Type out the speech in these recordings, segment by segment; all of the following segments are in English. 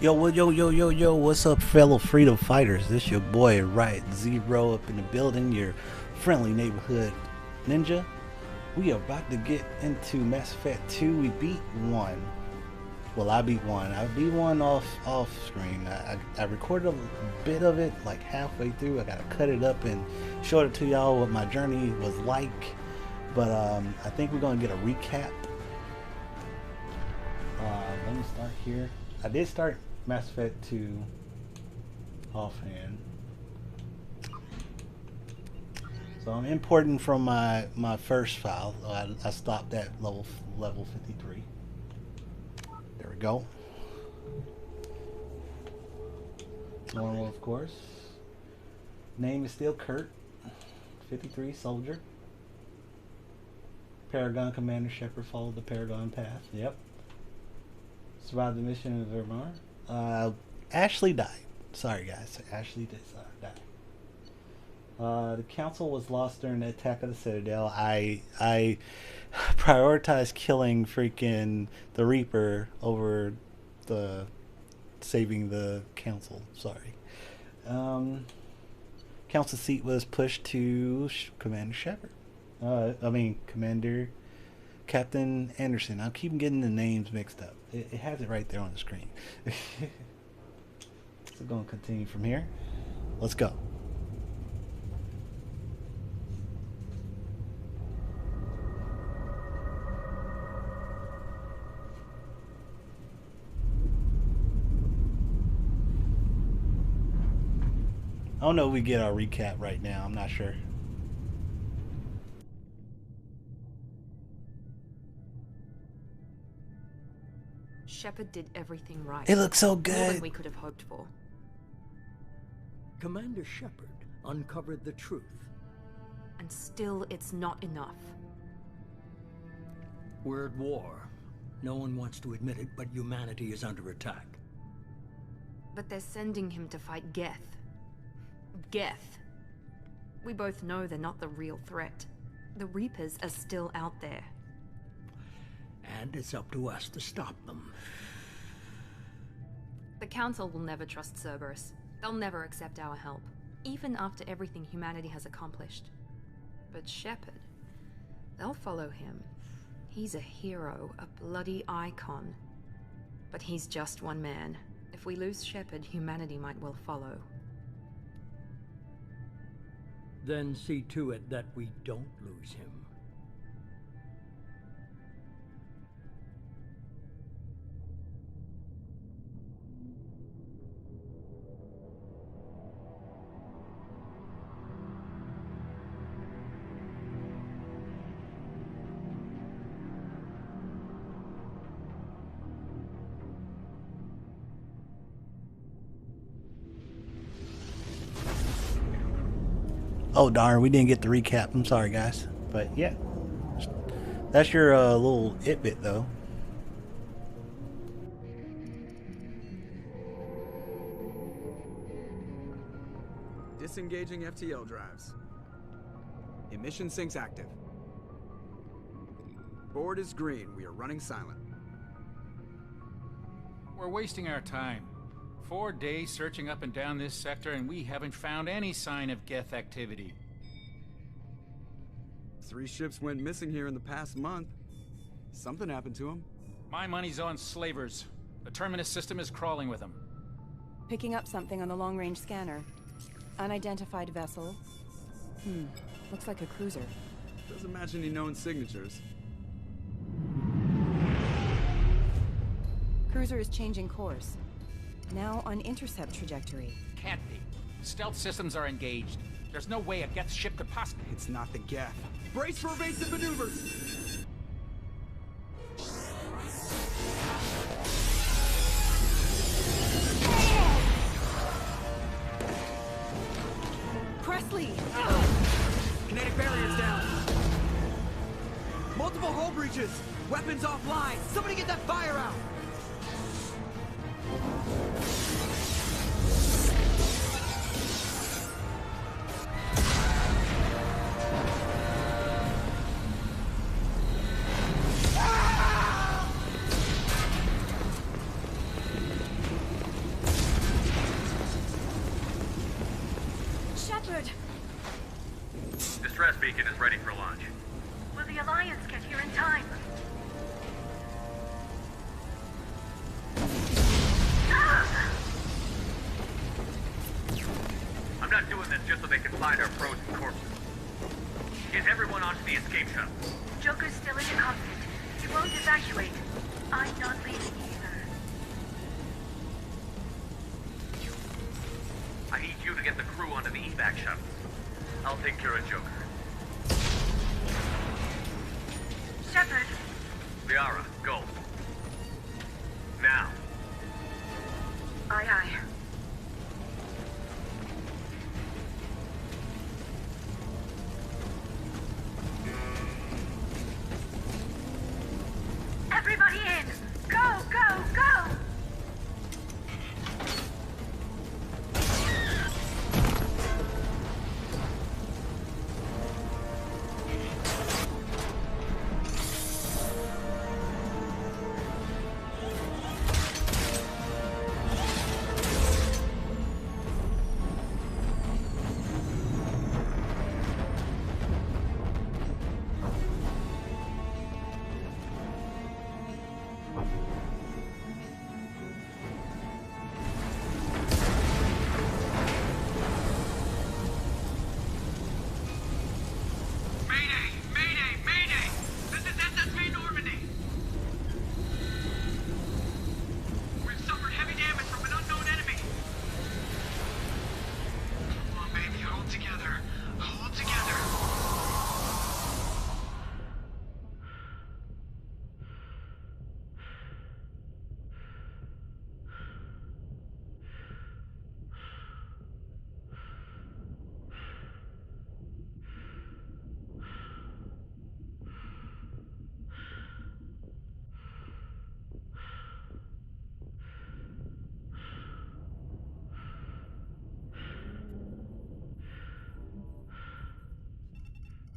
Yo, what's up, fellow freedom fighters? This your boy, Riot Zero, up in the building, your friendly neighborhood ninja. We are about to get into Mass Effect 2. We beat 1. Well, I beat 1. I beat 1 off screen. I recorded a bit of it, like halfway through. I gotta cut it up and show it to y'all what my journey was like. But I think we're gonna get a recap. Let me start here. I did start Mass Effect 2 offhand. So I'm importing from my first file. I stopped at level 53. There we go. Normal, of course. Name is still Kurt. 53 soldier. Paragon Commander Shepard followed the Paragon path. Yep. Survived the mission in Vermar. Ashley died. Sorry, guys. Ashley did die. The council was lost during the attack of the Citadel. I prioritized killing freaking the Reaper over the saving the council. Sorry. Council seat was pushed to Commander Shepard. Commander Captain Anderson. I keep getting the names mixed up. It has it right there on the screen. So going to continue from here. Let's go. I don't know if we get our recap right now. I'm not sure. Shepard did everything right. It looks so More good. than we could have hoped for. Commander Shepard uncovered the truth. And still, it's not enough. We're at war. No one wants to admit it, but humanity is under attack. But they're sending him to fight Geth. Geth. We both know they're not the real threat. The Reapers are still out there. And it's up to us to stop them. The Council will never trust Cerberus. They'll never accept our help, even after everything humanity has accomplished. But Shepard, they'll follow him. He's a hero, a bloody icon. But he's just one man. If we lose Shepard, humanity might well follow. Then see to it that we don't lose him. Oh darn, we didn't get the recap. I'm sorry, guys. But yeah, that's your little it-bit though. Disengaging FTL drives. Emission sinks active. Board is green. We are running silent. We're wasting our time. 4 days searching up and down this sector, and we haven't found any sign of Geth activity. 3 ships went missing here in the past month. Something happened to them. My money's on slavers. The Terminus system is crawling with them. Picking up something on the long-range scanner. Unidentified vessel. Looks like a cruiser. Doesn't match any known signatures. Cruiser is changing course. Now on intercept trajectory. Can't be. Stealth systems are engaged. There's no way a Geth ship could possibly... It's not the Geth. Brace for evasive maneuvers! Presley! Kinetic barriers down. Multiple hull breaches. Weapons offline. Somebody get that fire out. beacon is ready for launch. Will the Alliance get here in time? I'm not doing this just so they can find our frozen corpses. Is everyone onto the escape shuttle? Joker's still in the cockpit. He won't evacuate. I'm not leaving either. I need you to get the crew onto the evac shuttles. I'll take care of Joker. Shepard. Liara, go. Now. Aye, aye. Everybody in! Go, go, go!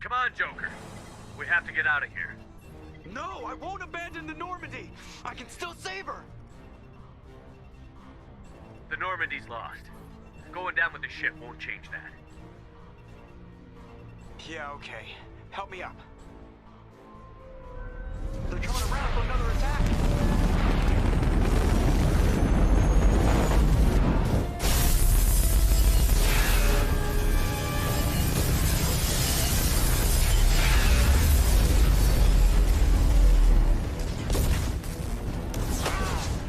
Come on, Joker. We have to get out of here. No, I won't abandon the Normandy. I can still save her. The Normandy's lost. Going down with the ship won't change that. Yeah, okay. Help me up. They're coming around for another attack.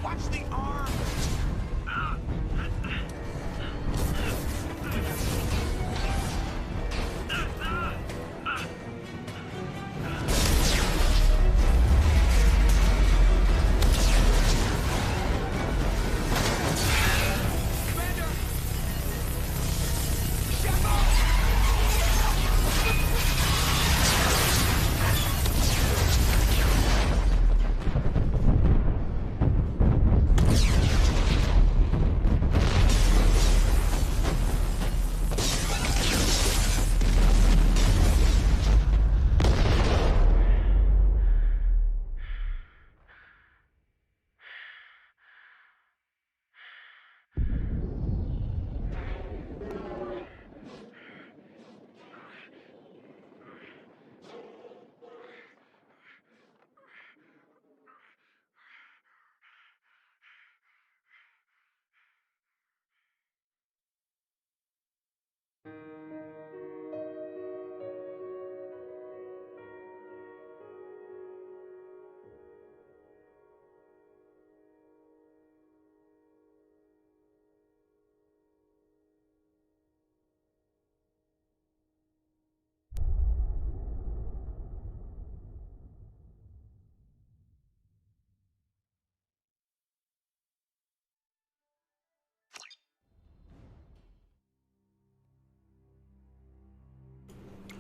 Watch the arm!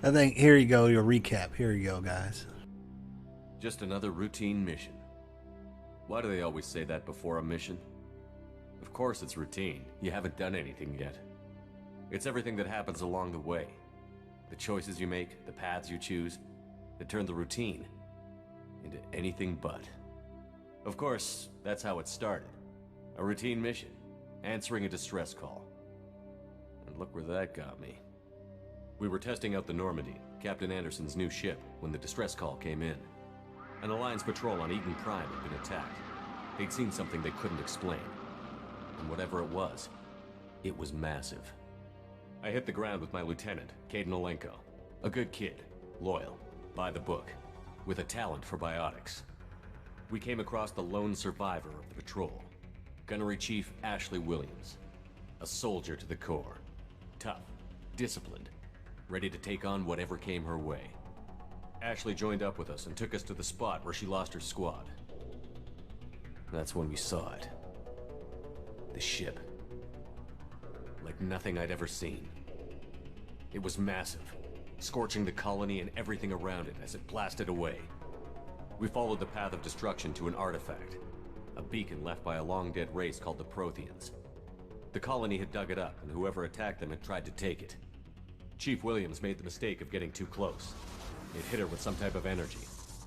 I think here you go, your recap. Here you go, guys. Just another routine mission. Why do they always say that before a mission? Of course it's routine. You haven't done anything yet. It's everything that happens along the way. The choices you make, the paths you choose, that turn the routine into anything but. Of course, that's how it started. A routine mission, answering a distress call. And look where that got me. We were testing out the Normandy, Captain Anderson's new ship when the distress call came in. An Alliance patrol on Eden Prime had been attacked. They'd seen something they couldn't explain. And whatever it was massive. I hit the ground with my lieutenant, Kaidan Olenko. A good kid, loyal, by the book, with a talent for biotics. We came across the lone survivor of the patrol, Gunnery Chief Ashley Williams. A soldier to the core. Tough, disciplined, ready to take on whatever came her way. Ashley joined up with us and took us to the spot where she lost her squad. That's when we saw it. The ship. Like nothing I'd ever seen. It was massive, scorching the colony and everything around it as it blasted away. We followed the path of destruction to an artifact, a beacon left by a long-dead race called the Protheans. The colony had dug it up, and whoever attacked them had tried to take it. Chief Williams made the mistake of getting too close. It hit her with some type of energy.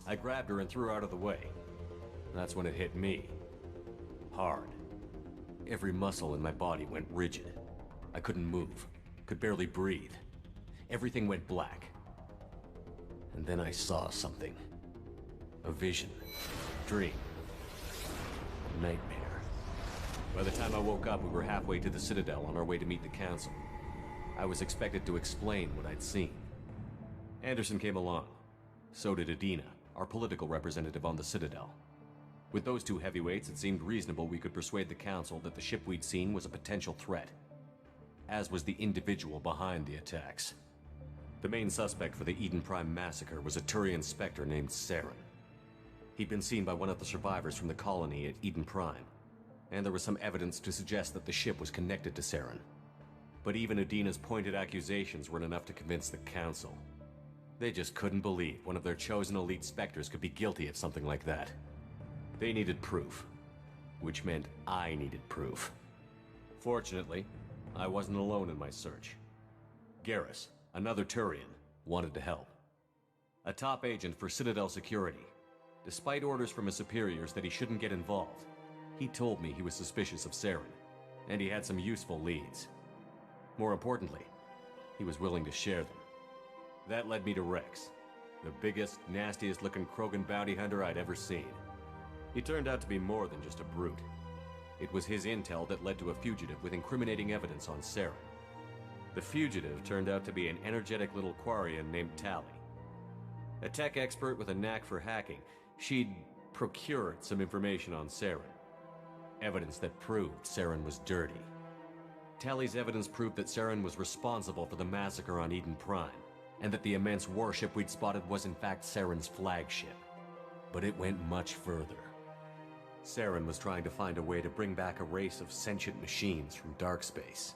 I grabbed her and threw her out of the way. That's when it hit me. Hard. Every muscle in my body went rigid. I couldn't move, could barely breathe. Everything went black. And then I saw something. A vision. Dream. A nightmare. By the time I woke up, we were halfway to the Citadel on our way to meet the Council. I was expected to explain what I'd seen. Anderson came along. So did Adina, our political representative on the Citadel. With those two heavyweights, it seemed reasonable we could persuade the Council that the ship we'd seen was a potential threat. As was the individual behind the attacks. The main suspect for the Eden Prime massacre was a Turian Spectre named Saren. He'd been seen by one of the survivors from the colony at Eden Prime, and there was some evidence to suggest that the ship was connected to Saren. But even Adina's pointed accusations weren't enough to convince the Council. They just couldn't believe one of their chosen elite Spectres could be guilty of something like that. They needed proof, which meant I needed proof. Fortunately, I wasn't alone in my search. Garrus, another Turian, wanted to help. A top agent for Citadel Security. Despite orders from his superiors that he shouldn't get involved, he told me he was suspicious of Saren, and he had some useful leads. More importantly, he was willing to share them. That led me to Rex, the biggest, nastiest looking Krogan bounty hunter I'd ever seen. He turned out to be more than just a brute. It was his intel that led to a fugitive with incriminating evidence on Saren. The fugitive turned out to be an energetic little Quarian named Tali. A tech expert with a knack for hacking, she'd procured some information on Saren. Evidence that proved Saren was dirty. Tali's evidence proved that Saren was responsible for the massacre on Eden Prime, and that the immense warship we'd spotted was in fact Saren's flagship. But it went much further. Saren was trying to find a way to bring back a race of sentient machines from dark space.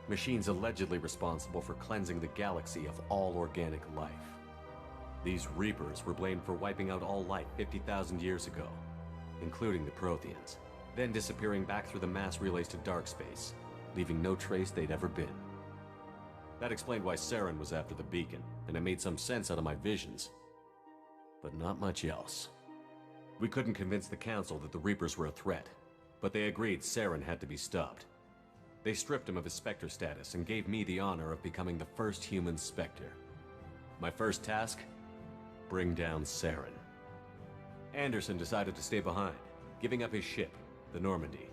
Machines allegedly responsible for cleansing the galaxy of all organic life. These Reapers were blamed for wiping out all life 50,000 years ago, including the Protheans, then disappearing back through the mass relays to dark space, leaving no trace they'd ever been. That explained why Saren was after the beacon, and it made some sense out of my visions. But not much else. We couldn't convince the Council that the Reapers were a threat, but they agreed Saren had to be stopped. They stripped him of his Spectre status and gave me the honor of becoming the first human Spectre. My first task? Bring down Saren. Anderson decided to stay behind, giving up his ship, the Normandy.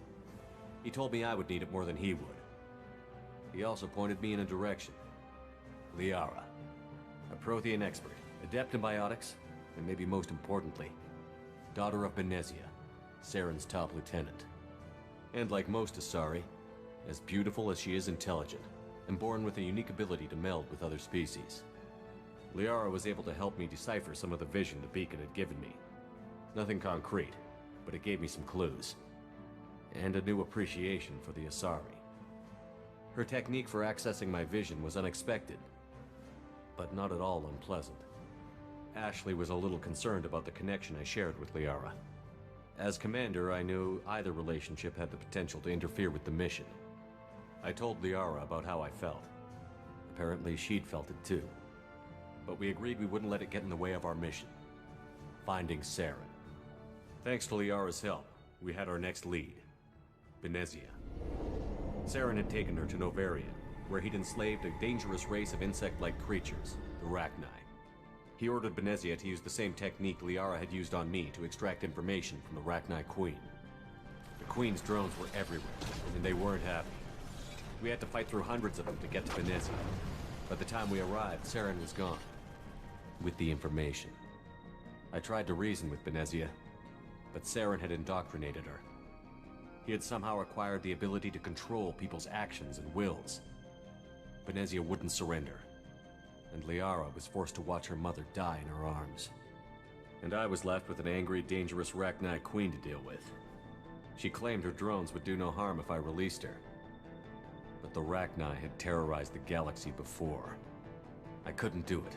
He told me I would need it more than he would. He also pointed me in a direction. Liara, a Prothean expert, adept in biotics, and maybe most importantly, daughter of Benezia, Saren's top lieutenant. And like most Asari, as beautiful as she is intelligent, and born with a unique ability to meld with other species. Liara was able to help me decipher some of the vision the beacon had given me. Nothing concrete, but it gave me some clues. And a new appreciation for the Asari. Her technique for accessing my vision was unexpected, but not at all unpleasant. Ashley was a little concerned about the connection I shared with Liara. As commander, I knew either relationship had the potential to interfere with the mission. I told Liara about how I felt. Apparently she'd felt it too. But we agreed we wouldn't let it get in the way of our mission. Finding Saren. Thanks to Liara's help, we had our next lead. Benezia. Saren had taken her to Novaria, where he'd enslaved a dangerous race of insect-like creatures, the Rachni. He ordered Benezia to use the same technique Liara had used on me to extract information from the Rachni Queen. The Queen's drones were everywhere, and they weren't happy. We had to fight through hundreds of them to get to Benezia. By the time we arrived, Saren was gone. With the information. I tried to reason with Benezia, but Saren had indoctrinated her. He had somehow acquired the ability to control people's actions and wills. Benezia wouldn't surrender, and Liara was forced to watch her mother die in her arms. And I was left with an angry, dangerous Rachni Queen to deal with. She claimed her drones would do no harm if I released her. But the Rachni had terrorized the galaxy before. I couldn't do it.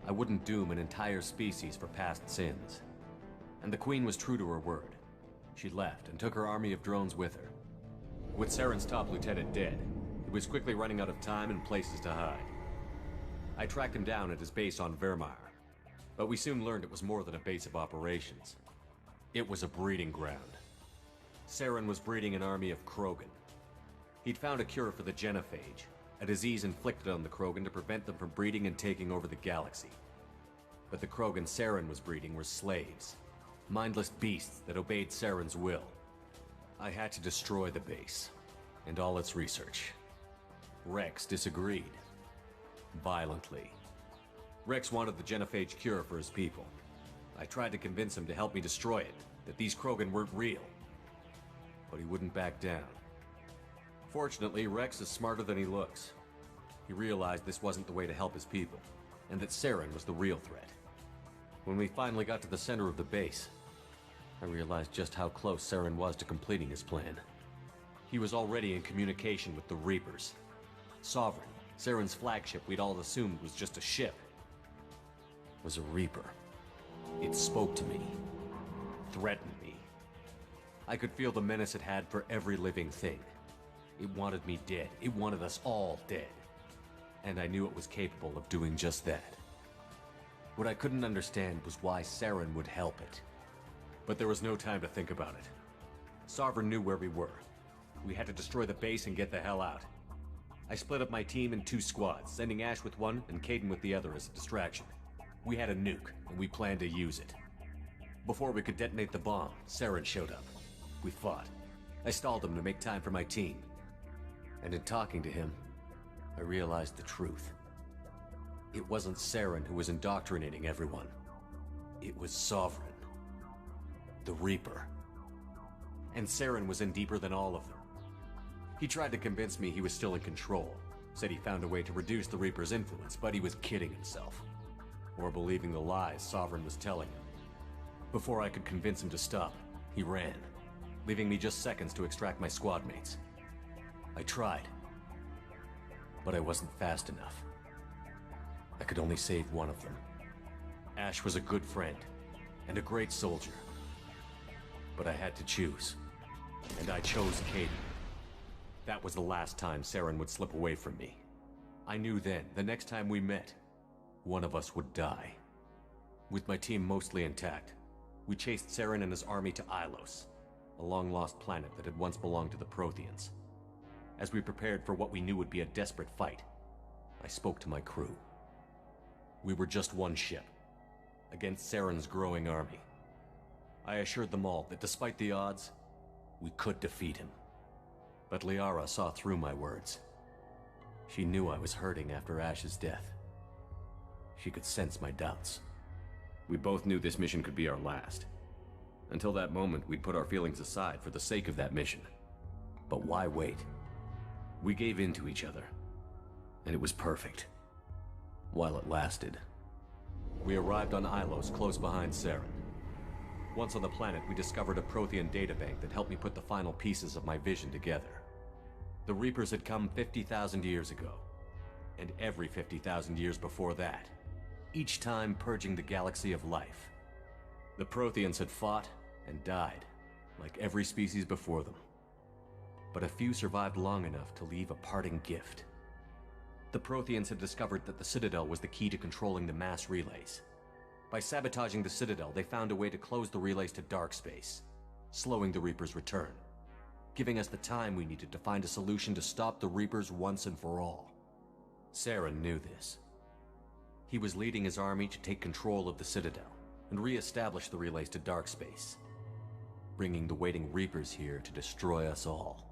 I wouldn't doom an entire species for past sins. And the Queen was true to her word. She left and took her army of drones with her. With Saren's top lieutenant dead, he was quickly running out of time and places to hide. I tracked him down at his base on Vermeer, but we soon learned it was more than a base of operations. It was a breeding ground. Saren was breeding an army of Krogan. He'd found a cure for the genophage, a disease inflicted on the Krogan to prevent them from breeding and taking over the galaxy. But the Krogan Saren was breeding were slaves, mindless beasts that obeyed Saren's will. I had to destroy the base, and all its research. Rex disagreed. Violently. Rex wanted the genophage cure for his people. I tried to convince him to help me destroy it, that these Krogan weren't real. But he wouldn't back down. Fortunately, Rex is smarter than he looks. He realized this wasn't the way to help his people, and that Saren was the real threat. When we finally got to the center of the base, I realized just how close Saren was to completing his plan. He was already in communication with the Reapers. Sovereign, Saren's flagship we'd all assumed was just a ship, was a Reaper. It spoke to me, threatened me. I could feel the menace it had for every living thing. It wanted me dead. It wanted us all dead. And I knew it was capable of doing just that. What I couldn't understand was why Saren would help it. But there was no time to think about it. Sovereign knew where we were. We had to destroy the base and get the hell out. I split up my team in 2 squads, sending Ash with one and Kaidan with the other as a distraction. We had a nuke, and we planned to use it. Before we could detonate the bomb, Saren showed up. We fought. I stalled him to make time for my team. And in talking to him, I realized the truth. It wasn't Saren who was indoctrinating everyone. It was Sovereign. The Reaper. And Saren was in deeper than all of them. He tried to convince me he was still in control. Said he found a way to reduce the Reaper's influence, but he was kidding himself. Or believing the lies Sovereign was telling him. Before I could convince him to stop, he ran, leaving me just seconds to extract my squad mates. I tried, but I wasn't fast enough. I could only save one of them. Ash was a good friend, and a great soldier. But I had to choose, and I chose Kaidan. That was the last time Saren would slip away from me. I knew then, the next time we met, one of us would die. With my team mostly intact, we chased Saren and his army to Ilos, a long-lost planet that had once belonged to the Protheans. As we prepared for what we knew would be a desperate fight, I spoke to my crew. We were just one ship, against Saren's growing army. I assured them all that despite the odds, we could defeat him. But Liara saw through my words. She knew I was hurting after Ash's death. She could sense my doubts. We both knew this mission could be our last. Until that moment, we'd put our feelings aside for the sake of that mission. But why wait? We gave in to each other, and it was perfect. While it lasted. We arrived on Ilos, close behind Saren. Once on the planet, we discovered a Prothean databank that helped me put the final pieces of my vision together. The Reapers had come 50,000 years ago, and every 50,000 years before that, each time purging the galaxy of life. The Protheans had fought and died, like every species before them. But a few survived long enough to leave a parting gift. The Protheans had discovered that the Citadel was the key to controlling the mass relays. By sabotaging the Citadel, they found a way to close the relays to dark space, slowing the Reapers' return, giving us the time we needed to find a solution to stop the Reapers once and for all. Saren knew this. He was leading his army to take control of the Citadel and re-establish the relays to Darkspace, bringing the waiting Reapers here to destroy us all.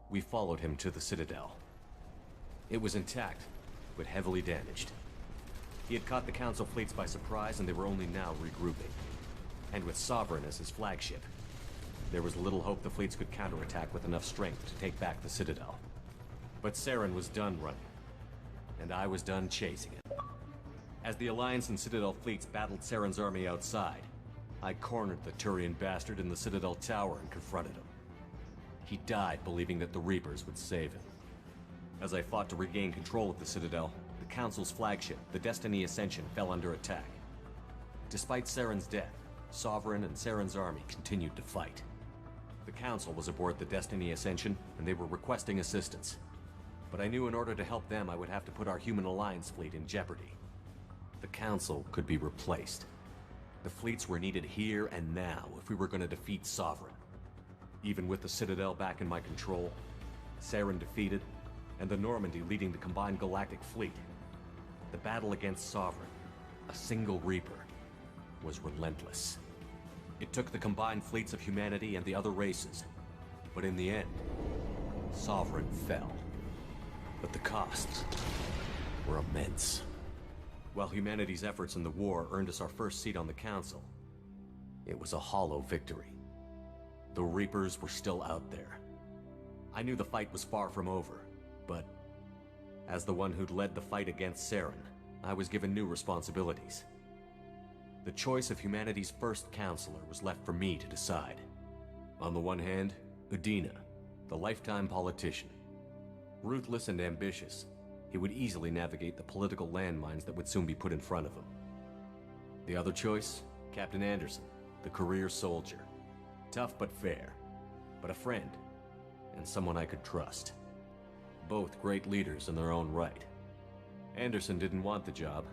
We followed him to the Citadel. It was intact, but heavily damaged. He had caught the Council fleets by surprise, and they were only now regrouping. And with Sovereign as his flagship, there was little hope the fleets could counterattack with enough strength to take back the Citadel. But Saren was done running, and I was done chasing it. As the Alliance and Citadel fleets battled Saren's army outside, I cornered the Turian bastard in the Citadel tower and confronted him. He died believing that the Reapers would save him. As I fought to regain control of the Citadel, the Council's flagship, the Destiny Ascension, fell under attack. Despite Saren's death, Sovereign and Saren's army continued to fight. The Council was aboard the Destiny Ascension, and they were requesting assistance. But I knew in order to help them, I would have to put our Human Alliance fleet in jeopardy. The Council could be replaced. The fleets were needed here and now if we were going to defeat Sovereign. Even with the Citadel back in my control, Saren defeated, and the Normandy leading the combined galactic fleet, the battle against Sovereign, a single Reaper, was relentless. It took the combined fleets of humanity and the other races, but in the end, Sovereign fell. But the costs were immense. While humanity's efforts in the war earned us our first seat on the Council, it was a hollow victory. The Reapers were still out there. I knew the fight was far from over, but as the one who'd led the fight against Saren, I was given new responsibilities. The choice of humanity's first counselor was left for me to decide. On the one hand, Udina, the lifetime politician. Ruthless and ambitious, he would easily navigate the political landmines that would soon be put in front of him. The other choice, Captain Anderson, the career soldier. Tough but fair, but a friend, and someone I could trust. Both great leaders in their own right. Anderson didn't want the job,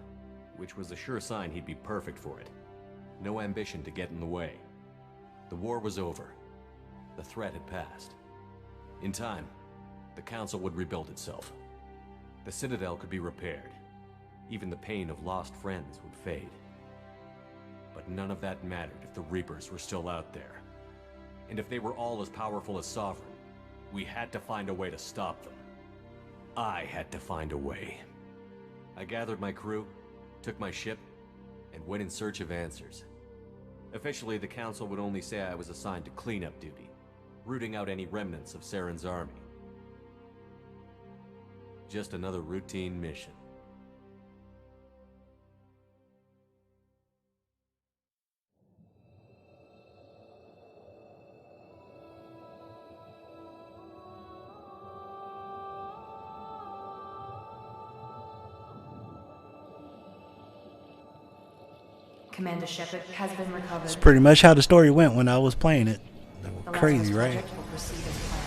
which was a sure sign he'd be perfect for it. No ambition to get in the way. The war was over. The threat had passed. In time, the Council would rebuild itself. The Citadel could be repaired. Even the pain of lost friends would fade. But none of that mattered if the Reapers were still out there. And if they were all as powerful as Sovereign, we had to find a way to stop them. I had to find a way. I gathered my crew, took my ship, and went in search of answers. Officially, the Council would only say I was assigned to cleanup duty, rooting out any remnants of Saren's army. Just another routine mission. Commander Shepard has been recovered. It's pretty much how the story went when I was playing it. The Crazy, Lazarus right? project will proceed as planned.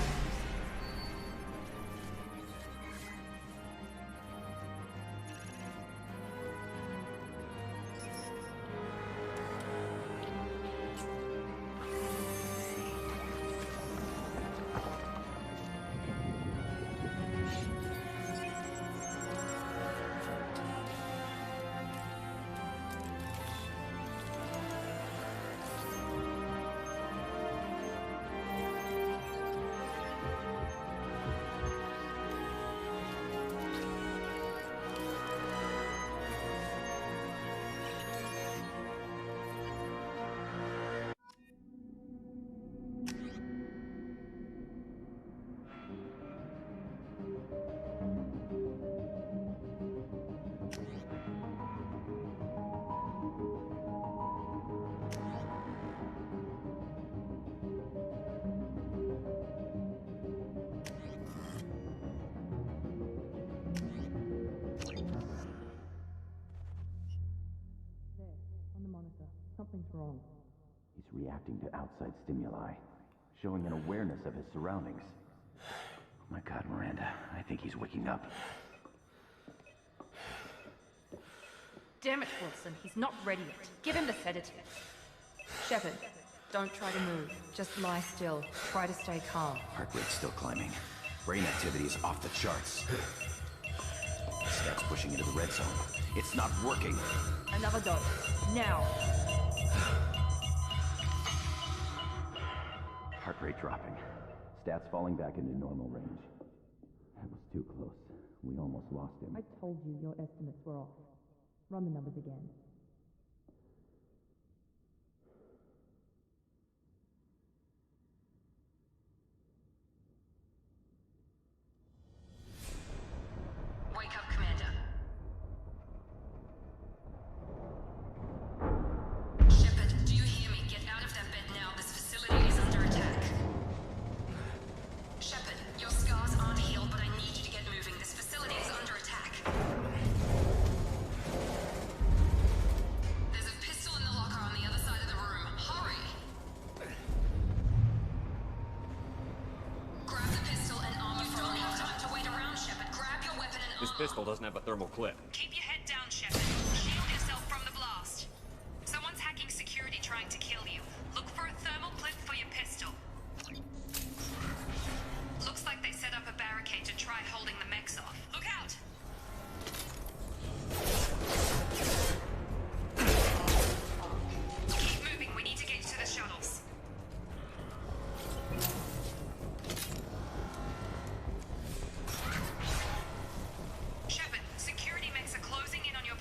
Something's wrong. He's reacting to outside stimuli, showing an awareness of his surroundings. Oh my God, Miranda, I think he's waking up. Damn it, Wilson, he's not ready yet. Give him the sedative. Shepard, don't try to move. Just lie still. Try to stay calm. Heart rate's still climbing. Brain activity is off the charts. Stats pushing into the red zone. It's not working. Another dose. Now. Heart rate dropping. Stats falling back into normal range. That was too close. We almost lost him. I told you your estimates were off. Run the numbers again. Wake up, Commander. Shepard, do you hear me? Get out of that bed now. This facility is under attack. Shepard, your scars aren't healed, but I need you to get moving. This facility is under attack. There's a pistol in the locker on the other side of the room. Hurry! Grab the pistol and armor from me. You don't have time to wait around, Shepard. Grab your weapon and armor. This pistol doesn't have a thermal clip. Keep your head down, Shepard. Shield yourself from the blast. Someone's hacking security trying to kill you. Look for a thermal clip for your pistol. Looks like they set up a barricade to try holding the mechs off. Look out! Keep moving. We need to get to the shuttles. Shepard, security mechs are closing in on your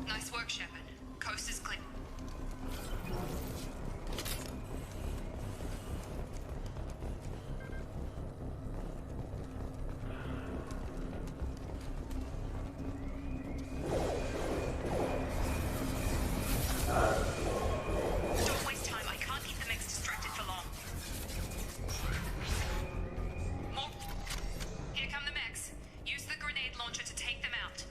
Nice work, Shepard. Coast is clear. Don't waste time. I can't keep the mechs distracted for long. More. Here come the mechs. Use the grenade launcher to take them out.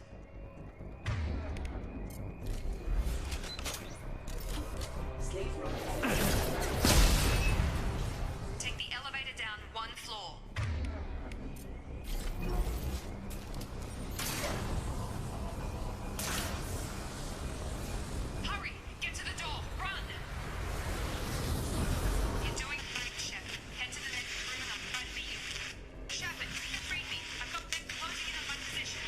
Take the elevator down one floor. Hurry! Get to the door! Run! You're doing fine, Shepard. Head to the next room and I'll try to beat you. Shepard, read me. I've got them closing in on my position.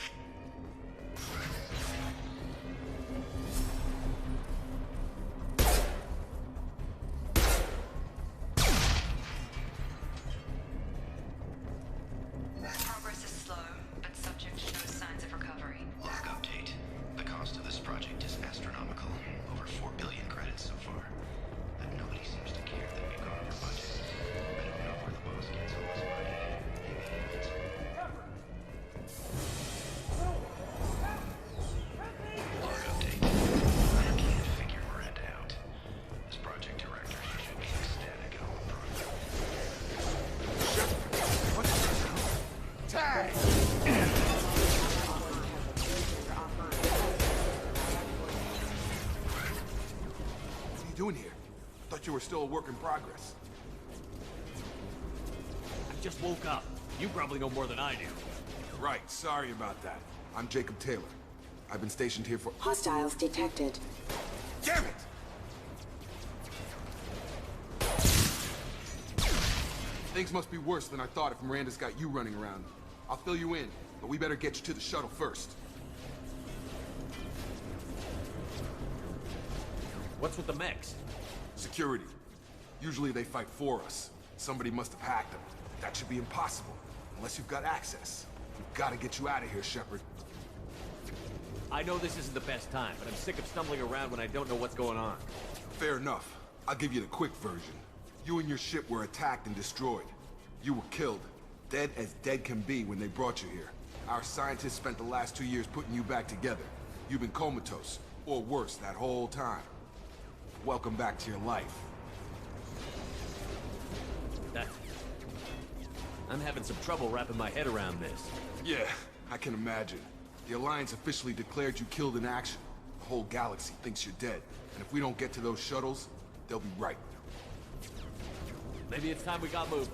Progress is slow, but subject shows signs of recovery. Log update. The cost of this project is astronomical. Over 4 billion credits so far. But nobody seems to care that we go over budget. I don't know where the boss gets all this money. Maybe it's... Log update. I can't figure Miranda out. As project director, he should be ecstatic at all improvement. Tag! What are you doing here? Thought you were still a work in progress. I just woke up. You probably know more than I do. Right, sorry about that. I'm Jacob Taylor. I've been stationed here for... Hostiles detected. Damn it! Things must be worse than I thought if Miranda's got you running around. I'll fill you in, but we better get you to the shuttle first. What's with the mechs? Security. Usually they fight for us. Somebody must have hacked them. That should be impossible, unless you've got access. We've got to get you out of here, Shepard. I know this isn't the best time, but I'm sick of stumbling around when I don't know what's going on. Fair enough. I'll give you the quick version. You and your ship were attacked and destroyed. You were killed. Dead as dead can be when they brought you here. Our scientists spent the last 2 years putting you back together. You've been comatose, or worse, that whole time. Welcome back to your life. I'm having some trouble wrapping my head around this. Yeah, I can imagine. The Alliance officially declared you killed in action. The whole galaxy thinks you're dead. And if we don't get to those shuttles, they'll be right. Maybe it's time we got moving.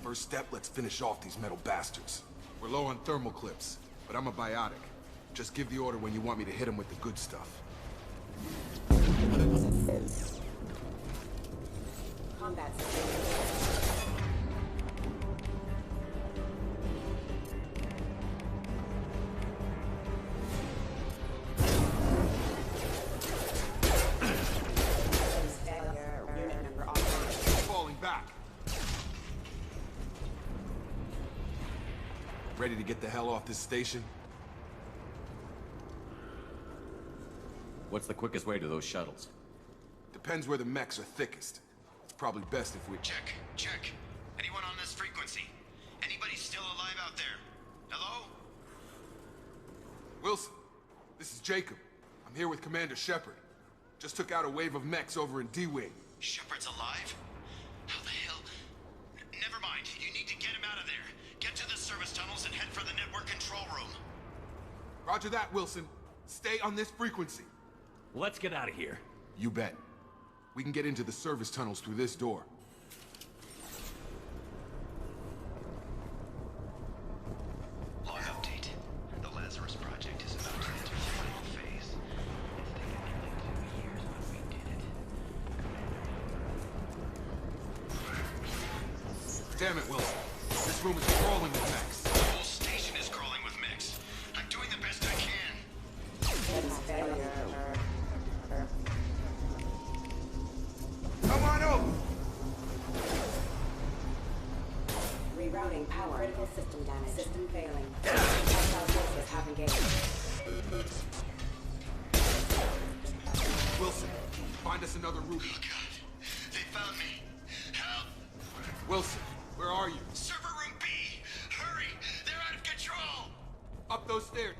First step, let's finish off these metal bastards. We're low on thermal clips, but I'm a biotic. Just give the order when you want me to hit them with the good stuff. Combat Falling back. Ready to get the hell off this station? What's the quickest way to those shuttles? Depends where the mechs are thickest. It's probably best if we... Check. Anyone on this frequency? Anybody still alive out there? Hello? Wilson, this is Jacob. I'm here with Commander Shepard. Just took out a wave of mechs over in D-Wing. Shepard's alive? How the hell? Never mind. You need to get him out of there. Get to the service tunnels and head for the network control room. Roger that, Wilson. Stay on this frequency. Let's get out of here. You bet. We can get into the service tunnels through this door. Log update. The Lazarus Project is about to enter the final phase. It's taken nearly 2 years, but we did it. Damn it, Wilson. This room is crawling with mechs. The whole station is crawling with mechs. I'm doing the best I can. Come on over! Rerouting power. Critical system damage. System failing. Hostile forces have engaged. Wilson, find us another route. Oh God, they found me. Help! Wilson, where are you? Server room B! Hurry! They're out of control! Up those stairs.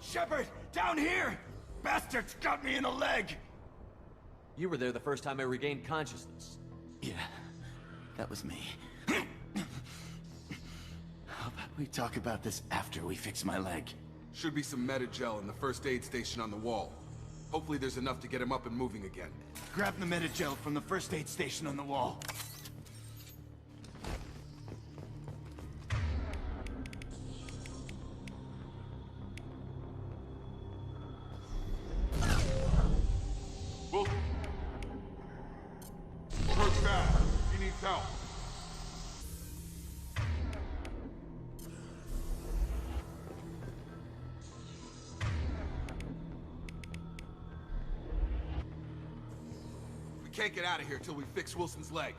Shepard! Down here! Bastards got me in the leg! You were there the first time I regained consciousness. Yeah, that was me. How about we talk about this after we fix my leg? Should be some Metagel in the first aid station on the wall. Hopefully there's enough to get him up and moving again. Grab the Metagel from the first aid station on the wall. Wilson! Hurt's bad. He needs help. We can't get out of here till we fix Wilson's leg.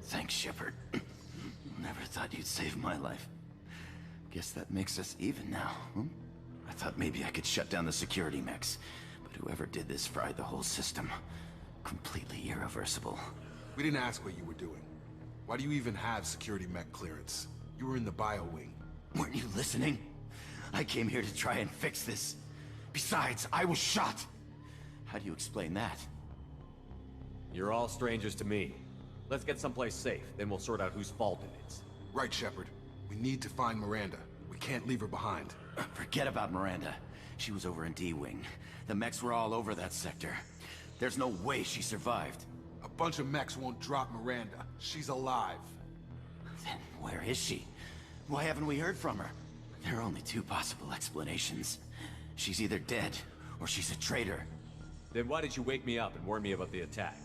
Thanks, Shepard. Never thought you'd save my life. Guess that makes us even now, I thought maybe I could shut down the security mechs, but whoever did this fried the whole system. Completely irreversible. We didn't ask what you were doing. Why do you even have security mech clearance? You were in the bio wing. Weren't you listening? I came here to try and fix this. Besides, I was shot. How do you explain that? You're all strangers to me. Let's get someplace safe, then we'll sort out whose fault it is. Right, Shepard. We need to find Miranda. We can't leave her behind. Forget about Miranda. She was over in D-Wing. The mechs were all over that sector. There's no way she survived. A bunch of mechs won't drop Miranda. She's alive. Then where is she? Why haven't we heard from her? There are only two possible explanations. She's either dead, or she's a traitor. Then why did you wake me up and warn me about the attack?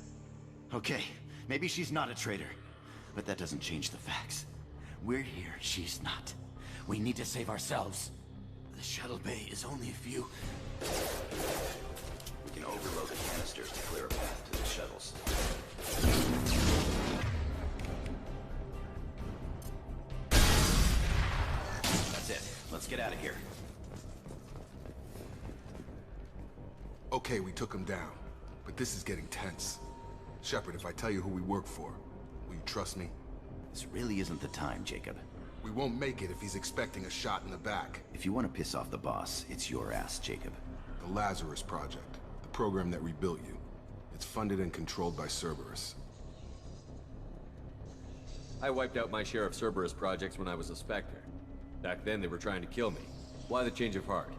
Okay, maybe she's not a traitor. But that doesn't change the facts. We're here, she's not. We need to save ourselves. The shuttle bay is only a few... We can overload the canisters to clear a path to the shuttles. That's it. Let's get out of here. Okay, we took him down. But this is getting tense. Shepard, if I tell you who we work for, will you trust me? This really isn't the time, Jacob. We won't make it if he's expecting a shot in the back. If you want to piss off the boss, it's your ass, Jacob. The Lazarus Project, the program that rebuilt you. It's funded and controlled by Cerberus. I wiped out my share of Cerberus projects when I was a Spectre. Back then, they were trying to kill me. Why the change of heart?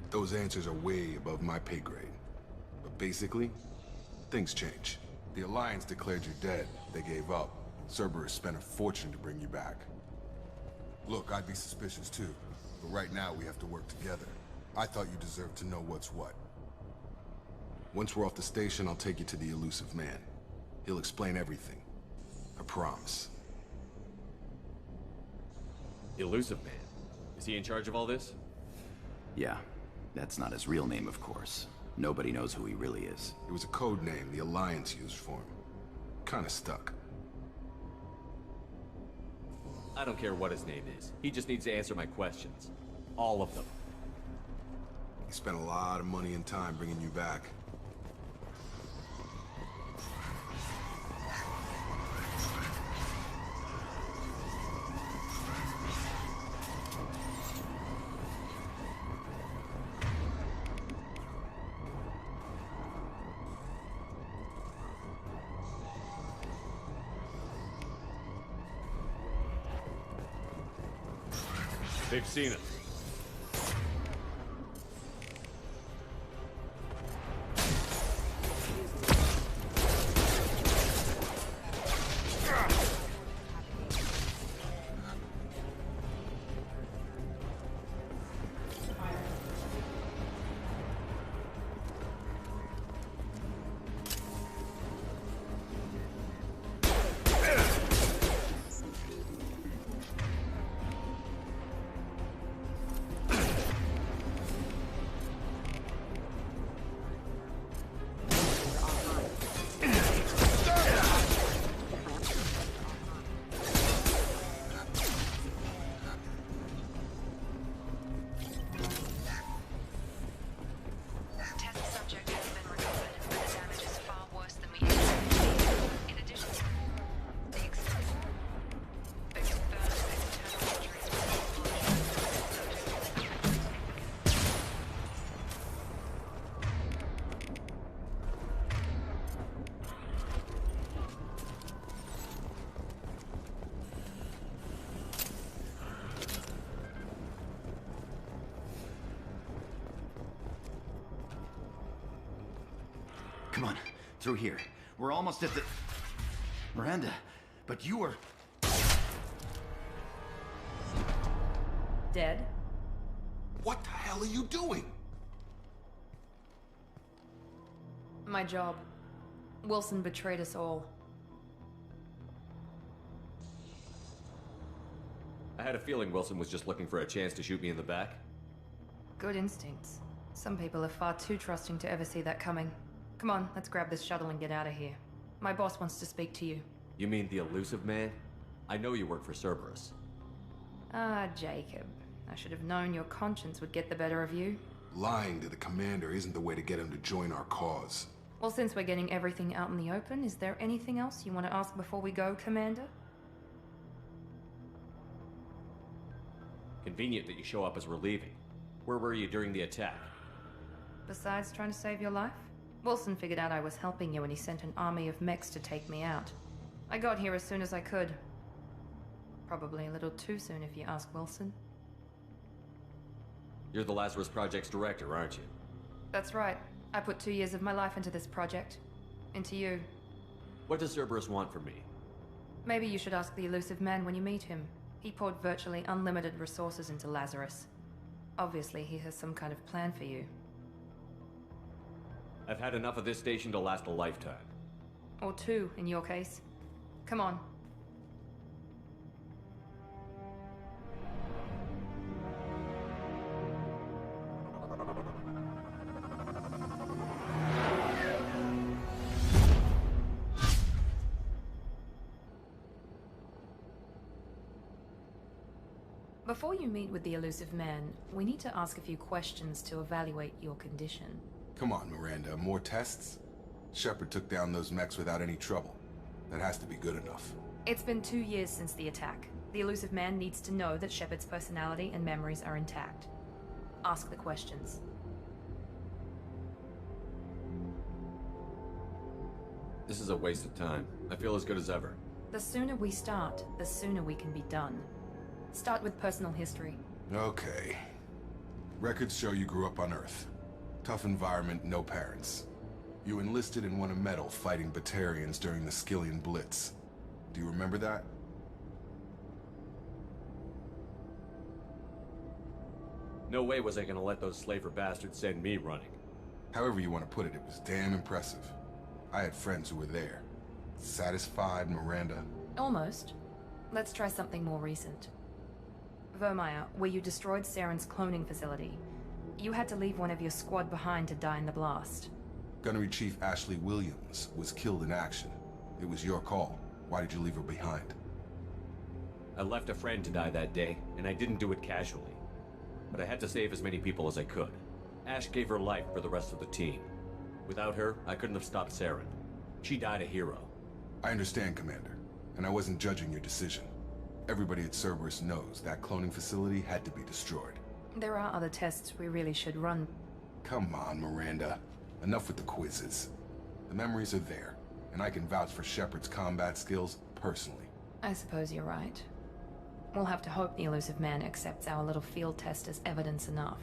Those answers are way above my pay grade. But basically, things change. The Alliance declared you dead. They gave up. Cerberus spent a fortune to bring you back. Look, I'd be suspicious too. But right now, we have to work together. I thought you deserved to know what's what. Once we're off the station, I'll take you to the Elusive Man. He'll explain everything. I promise. Elusive Man? Is he in charge of all this? Yeah. That's not his real name, of course. Nobody knows who he really is. It was a code name the Alliance used for him. Kinda stuck. I don't care what his name is. He just needs to answer my questions. All of them. He spent a lot of money and time bringing you back. They've seen us. Come on, through here. We're almost at the... Miranda, but you were... Dead? What the hell are you doing? My job. Wilson betrayed us all. I had a feeling Wilson was just looking for a chance to shoot me in the back. Good instincts. Some people are far too trusting to ever see that coming. Come on, let's grab this shuttle and get out of here. My boss wants to speak to you. You mean the Elusive Man? I know you work for Cerberus. Ah, Jacob. I should have known your conscience would get the better of you. Lying to the commander isn't the way to get him to join our cause. Well, since we're getting everything out in the open, is there anything else you want to ask before we go, Commander? Convenient that you show up as we're leaving. Where were you during the attack? Besides trying to save your life? Wilson figured out I was helping you and he sent an army of mechs to take me out. I got here as soon as I could. Probably a little too soon if you ask Wilson. You're the Lazarus Project's director, aren't you? That's right. I put 2 years of my life into this project. Into you. What does Cerberus want from me? Maybe you should ask the Elusive Man when you meet him. He poured virtually unlimited resources into Lazarus. Obviously, he has some kind of plan for you. I've had enough of this station to last a lifetime. Or 2, in your case. Come on. Before you meet with the Elusive Man, we need to ask a few questions to evaluate your condition. Come on, Miranda. More tests? Shepard took down those mechs without any trouble. That has to be good enough. It's been 2 years since the attack. The Elusive Man needs to know that Shepard's personality and memories are intact. Ask the questions. This is a waste of time. I feel as good as ever. The sooner we start, the sooner we can be done. Start with personal history. Okay. Records show you grew up on Earth. Tough environment, no parents. You enlisted and won a medal fighting Batarians during the Skillian Blitz. Do you remember that? No way was I gonna let those slaver bastards send me running. However you want to put it, it was damn impressive. I had friends who were there. Satisfied, Miranda? Almost. Let's try something more recent. Vermeer, where you destroyed Saren's cloning facility, you had to leave one of your squad behind to die in the blast. Gunnery Chief Ashley Williams was killed in action. It was your call. Why did you leave her behind? I left a friend to die that day, and I didn't do it casually. But I had to save as many people as I could. Ash gave her life for the rest of the team. Without her, I couldn't have stopped Saren. She died a hero. I understand, Commander, and I wasn't judging your decision. Everybody at Cerberus knows that cloning facility had to be destroyed. There are other tests we really should run. Come on, Miranda. Enough with the quizzes. The memories are there, and I can vouch for Shepard's combat skills personally. I suppose you're right. We'll have to hope the Elusive Man accepts our little field test as evidence enough.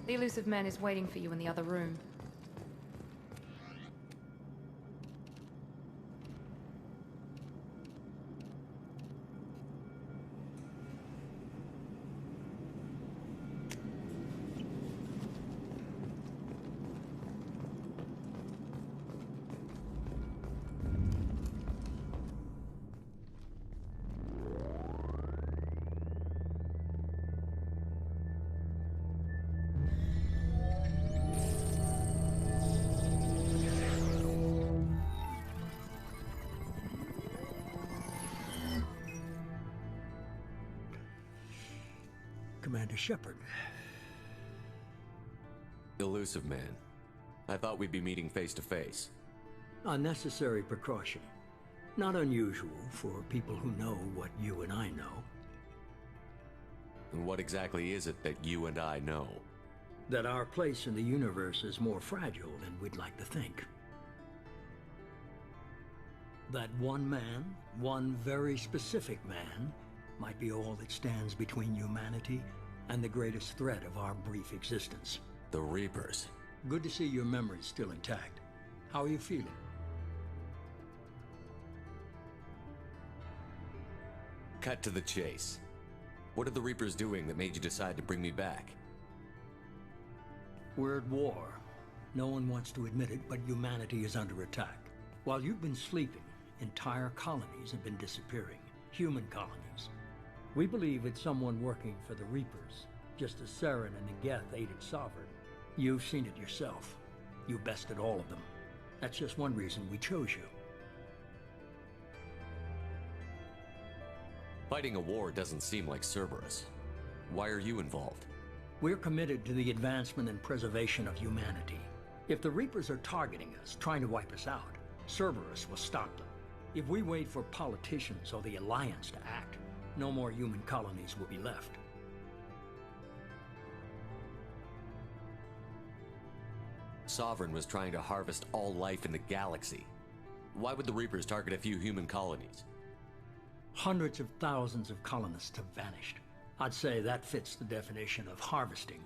The Elusive Man is waiting for you in the other room. Commander Shepard. Elusive Man. I thought we'd be meeting face to face. A necessary precaution. Not unusual for people who know what you and I know. And what exactly is it that you and I know? That our place in the universe is more fragile than we'd like to think. That one man, one very specific man, might be all that stands between humanity and the greatest threat of our brief existence. The Reapers. Good to see your memory's still intact. How are you feeling? Cut to the chase. What are the Reapers doing that made you decide to bring me back? We're at war. No one wants to admit it, but humanity is under attack. While you've been sleeping, entire colonies have been disappearing. Human colonies. We believe it's someone working for the Reapers, just as Saren and Negeth aided Sovereign. You've seen it yourself. You bested all of them. That's just one reason we chose you. Fighting a war doesn't seem like Cerberus. Why are you involved? We're committed to the advancement and preservation of humanity. If the Reapers are targeting us, trying to wipe us out, Cerberus will stop them. If we wait for politicians or the Alliance to act, no more human colonies will be left. Sovereign was trying to harvest all life in the galaxy. Why would the Reapers target a few human colonies? Hundreds of thousands of colonists have vanished. I'd say that fits the definition of harvesting.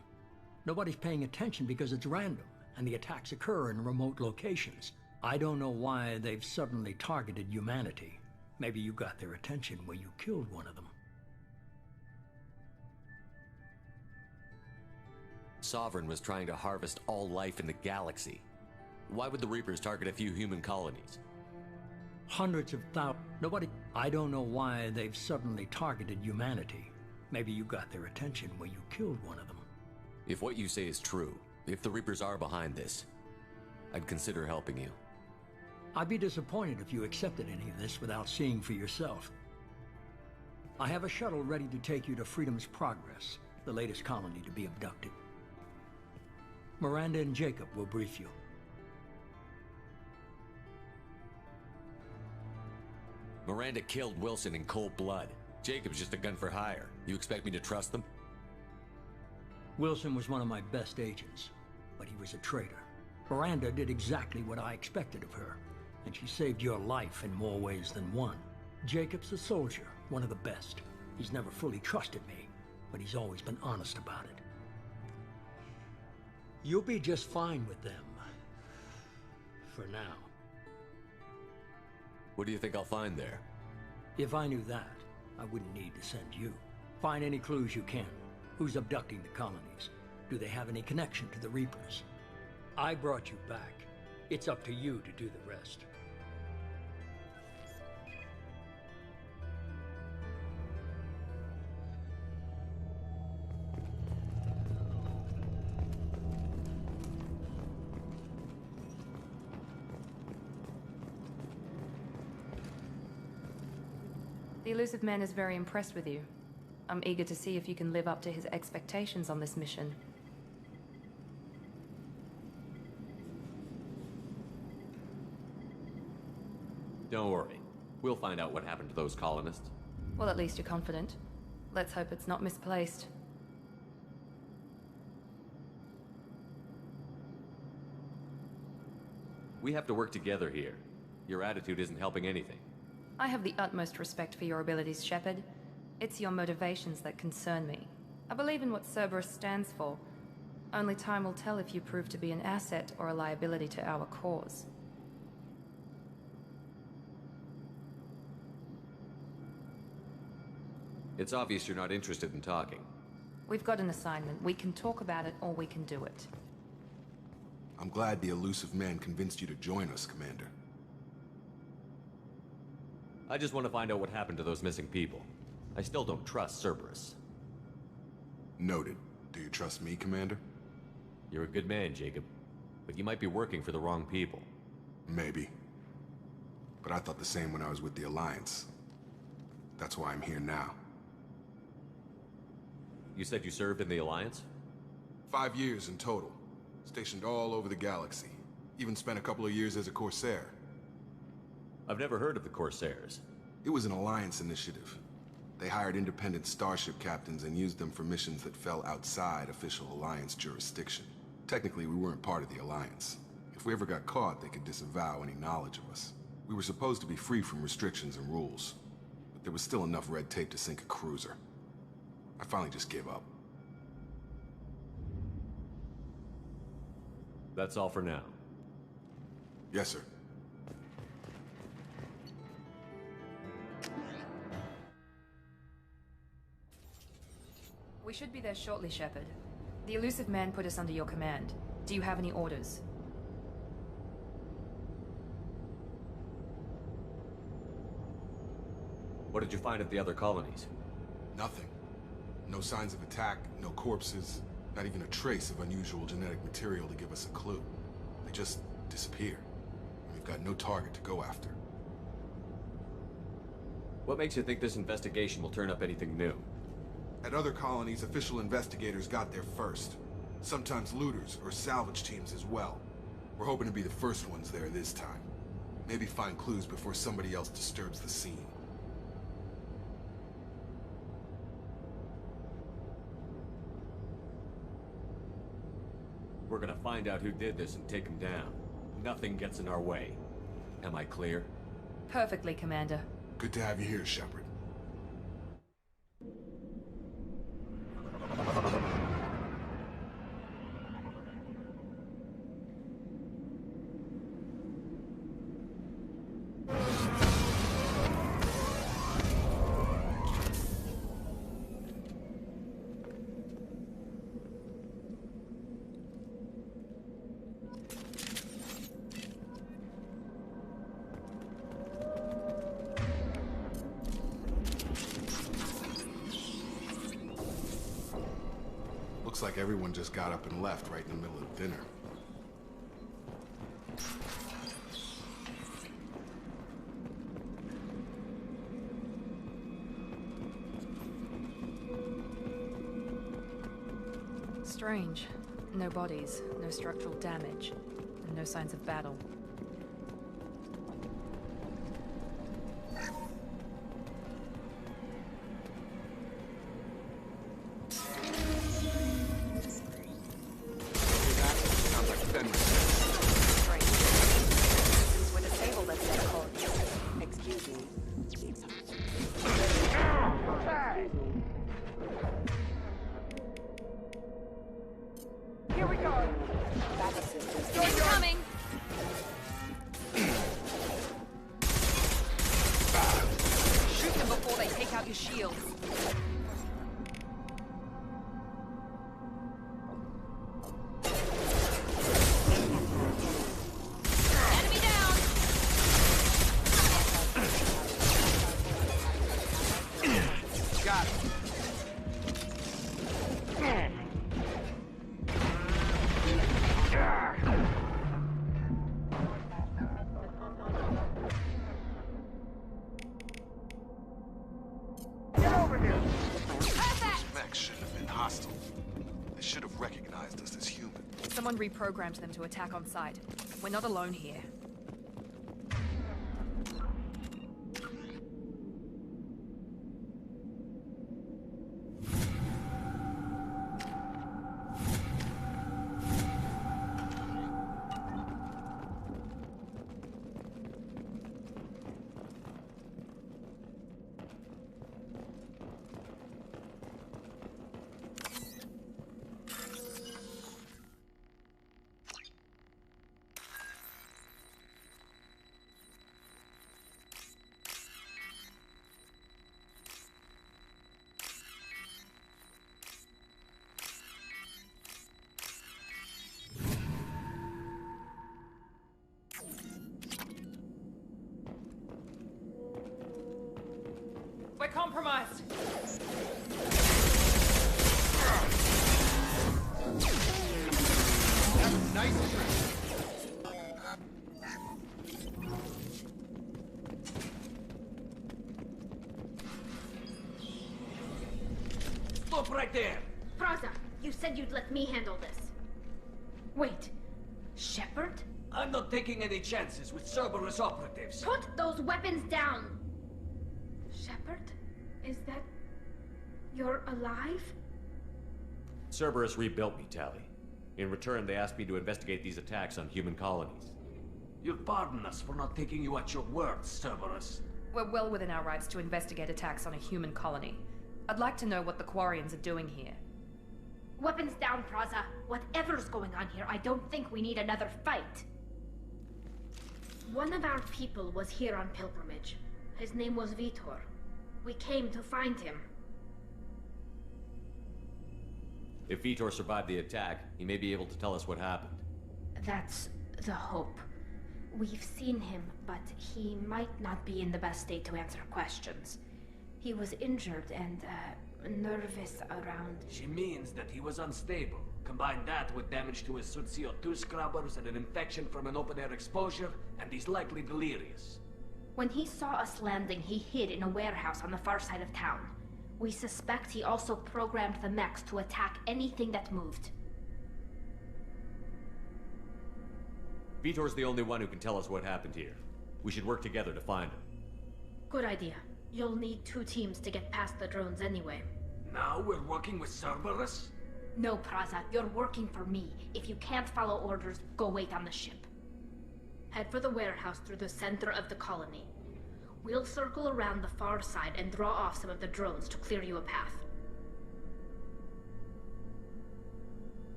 Nobody's paying attention because it's random, and the attacks occur in remote locations. I don't know why they've suddenly targeted humanity. Maybe you got their attention when you killed one of them. Sovereign was trying to harvest all life in the galaxy. Why would the Reapers target a few human colonies? Hundreds of thousands. Nobody. I don't know why they've suddenly targeted humanity. Maybe you got their attention when you killed one of them. If what you say is true, if the Reapers are behind this, I'd consider helping you. I'd be disappointed if you accepted any of this without seeing for yourself. I have a shuttle ready to take you to Freedom's Progress. the latest colony to be abducted. Miranda and Jacob will brief you. Miranda killed Wilson in cold blood. Jacob's just a gun for hire. You expect me to trust them? Wilson was one of my best agents, but he was a traitor. Miranda did exactly what I expected of her, and she saved your life in more ways than one. Jacob's a soldier, one of the best. He's never fully trusted me, but he's always been honest about it. You'll be just fine with them. For now. What do you think I'll find there? If I knew that, I wouldn't need to send you. Find any clues you can. Who's abducting the colonies? Do they have any connection to the Reapers? I brought you back. It's up to you to do the rest. The Illusive Man is very impressed with you. I'm eager to see if you can live up to his expectations on this mission. Don't worry. We'll find out what happened to those colonists. Well, at least you're confident. Let's hope it's not misplaced. We have to work together here. Your attitude isn't helping anything. I have the utmost respect for your abilities, Shepard. It's your motivations that concern me. I believe in what Cerberus stands for. Only time will tell if you prove to be an asset or a liability to our cause. It's obvious you're not interested in talking. We've got an assignment. We can talk about it or we can do it. I'm glad the Illusive Man convinced you to join us, Commander. I just want to find out what happened to those missing people. I still don't trust Cerberus. Noted. Do you trust me, Commander? You're a good man, Jacob. But you might be working for the wrong people. Maybe. But I thought the same when I was with the Alliance. That's why I'm here now. You said you served in the Alliance? 5 years in total. Stationed all over the galaxy. Even spent a couple of years as a Corsair. I've never heard of the Corsairs. It was an Alliance initiative. They hired independent starship captains and used them for missions that fell outside official Alliance jurisdiction. Technically, we weren't part of the Alliance. If we ever got caught, they could disavow any knowledge of us. We were supposed to be free from restrictions and rules, but there was still enough red tape to sink a cruiser. I finally just gave up. That's all for now. Yes, sir. We should be there shortly, Shepard. The Illusive Man put us under your command. Do you have any orders? What did you find at the other colonies? Nothing. No signs of attack, no corpses, not even a trace of unusual genetic material to give us a clue. They just disappear. We've got no target to go after. What makes you think this investigation will turn up anything new? At other colonies, official investigators got there first. Sometimes looters or salvage teams as well. We're hoping to be the first ones there this time. Maybe find clues before somebody else disturbs the scene. We're gonna find out who did this and take him down. Nothing gets in our way. Am I clear? Perfectly, Commander. Good to have you here, Shepard. Looks like everyone just got up and left right in the middle of dinner. Strange. No bodies, no structural damage, and no signs of battle. Sounds like Fenris. Strange. Since we're disabled at that point. Excuse me. Here we go. Back assistance. He's coming! Shoot them before they take out your shields. Enemy down! Got it. Mechs shouldn't have been hostile. They should have recognized us as human. Someone reprogrammed them to attack on sight. We're not alone here. We're compromised. Stop right there! Praza, you said you'd let me handle this. Wait, Shepard? I'm not taking any chances with Cerberus operatives. Put those weapons down! Shepard? Is that... you're alive? Cerberus rebuilt me, Tali. In return, they asked me to investigate these attacks on human colonies. You'll pardon us for not taking you at your word, Cerberus. We're well within our rights to investigate attacks on a human colony. I'd like to know what the Quarians are doing here. Weapons down, Praza. Whatever's going on here, I don't think we need another fight. One of our people was here on pilgrimage. His name was Vitor. We came to find him. If Vitor survived the attack, he may be able to tell us what happened. That's the hope. We've seen him, but he might not be in the best state to answer questions. He was injured and, nervous around... She means that he was unstable. Combine that with damage to his suit CO2 scrubbers and an infection from an open-air exposure, and he's likely delirious. When he saw us landing, he hid in a warehouse on the far side of town. We suspect he also programmed the mechs to attack anything that moved. Vitor's the only one who can tell us what happened here. We should work together to find him. Good idea. You'll need 2 teams to get past the drones anyway. Now we're working with Cerberus? No, Praza, you're working for me. If you can't follow orders, go wait on the ship. Head for the warehouse through the center of the colony. We'll circle around the far side and draw off some of the drones to clear you a path.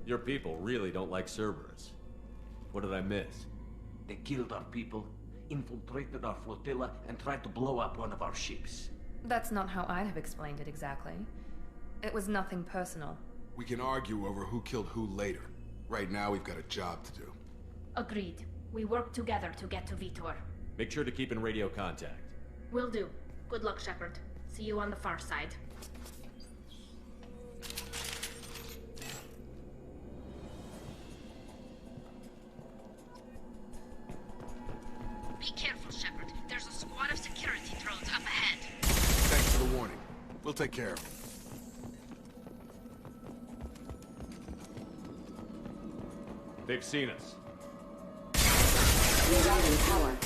Your people really don't like Cerberus. What did I miss? They killed our people, infiltrated our flotilla, and tried to blow up one of our ships. That's not how I'd have explained it exactly. It was nothing personal. We can argue over who killed who later. Right now, we've got a job to do. Agreed. We work together to get to Vitor. Make sure to keep in radio contact. Will do. Good luck, Shepard. See you on the far side. Be careful, Shepard. There's a squad of security drones up ahead. Thanks for the warning. We'll take care of them. They've seen us. Rerouting power.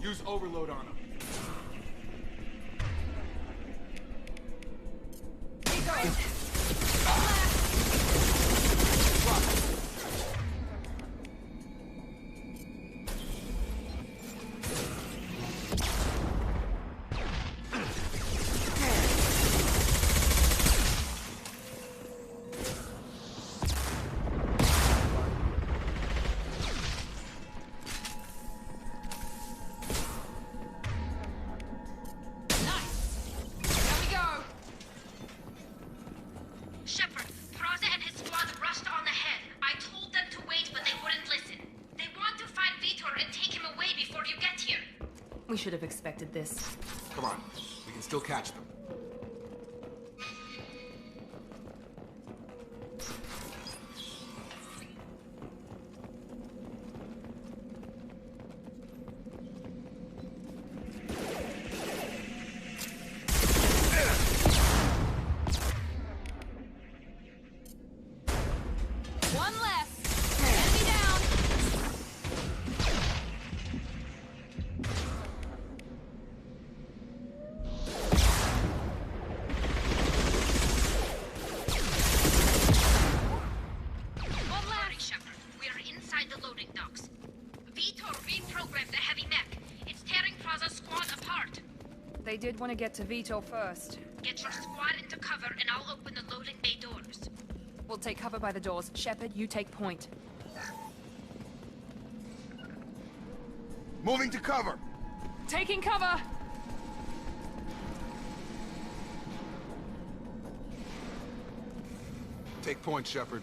Use overload on him. We should have expected this. Come on, we can still catch them. One less. Enemy down. They did want to get to Vito first. Get your squad into cover and I'll open the loading bay doors. We'll take cover by the doors. Shepard, you take point. Moving to cover! Taking cover! Take point, Shepard.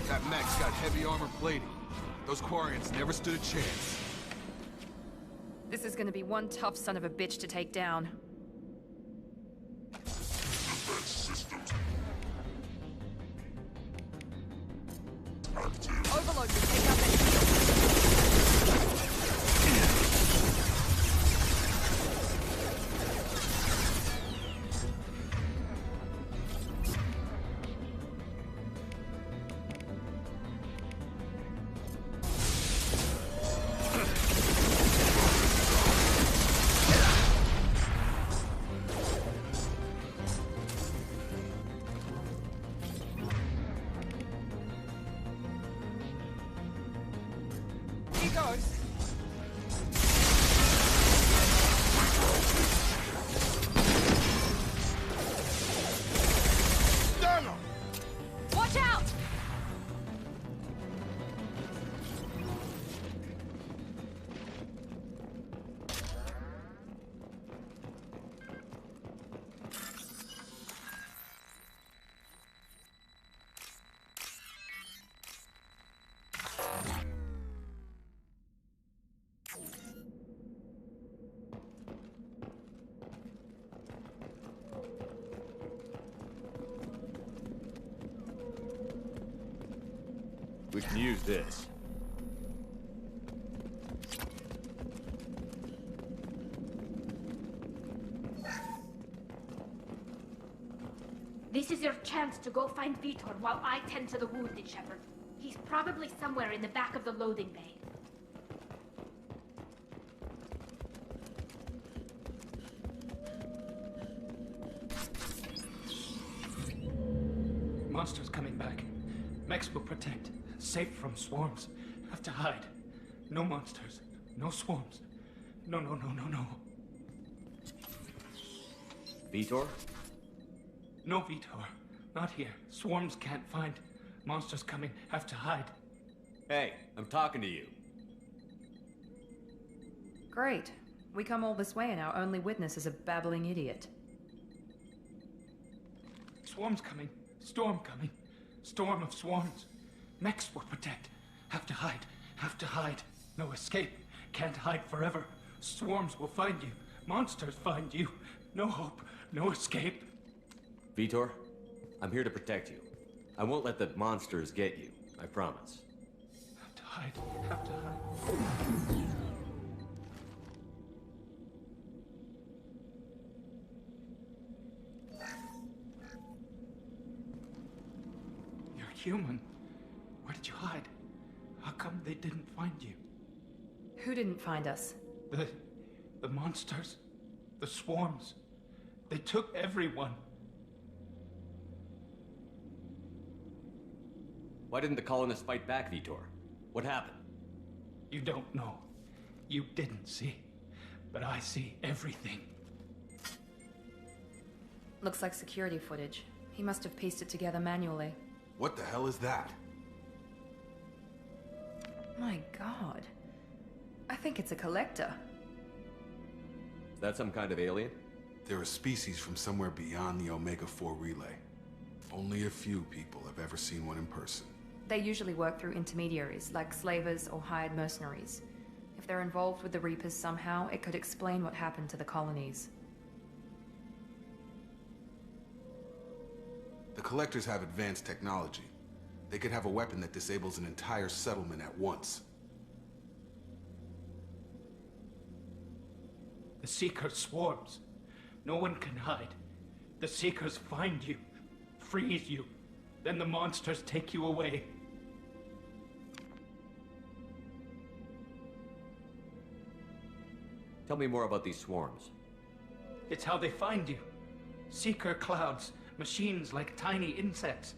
That mech's got heavy armor plating. Those Quarians never stood a chance. This is gonna be one tough son of a bitch to take down. Overload will take out that goes. Watch out! We can use this. This is your chance to go find Vitor while I tend to the wounded, Shepard. He's probably somewhere in the back of the loading bay. Monsters coming back. Mechs will protect. Safe from swarms. Have to hide. No monsters. No swarms. No. Vitor? No, Vitor. Not here. Swarms can't find. Monsters coming. Have to hide. Hey, I'm talking to you. Great. We come all this way and our only witness is a babbling idiot. Swarms coming. Storm coming. Storm of swarms. Mechs will protect. Have to hide. Have to hide. No escape. Can't hide forever. Swarms will find you. Monsters find you. No hope. No escape. Vitor, I'm here to protect you. I won't let the monsters get you. I promise. Have to hide. Have to hide. You're human. Where did you hide? How come they didn't find you? Who didn't find us? The monsters. The swarms. They took everyone. Why didn't the colonists fight back, Vitor? What happened? You don't know. You didn't see. But I see everything. Looks like security footage. He must have pieced it together manually. What the hell is that? My god. I think it's a collector. Is that some kind of alien? They're a species from somewhere beyond the Omega-4 relay. Only a few people have ever seen one in person. They usually work through intermediaries, like slavers or hired mercenaries. If they're involved with the Reapers somehow, it could explain what happened to the colonies. The Collectors have advanced technology. They could have a weapon that disables an entire settlement at once. The Seeker swarms. No one can hide. The Seekers find you, freeze you, then the monsters take you away. Tell me more about these swarms. It's how they find you. Seeker clouds, machines like tiny insects.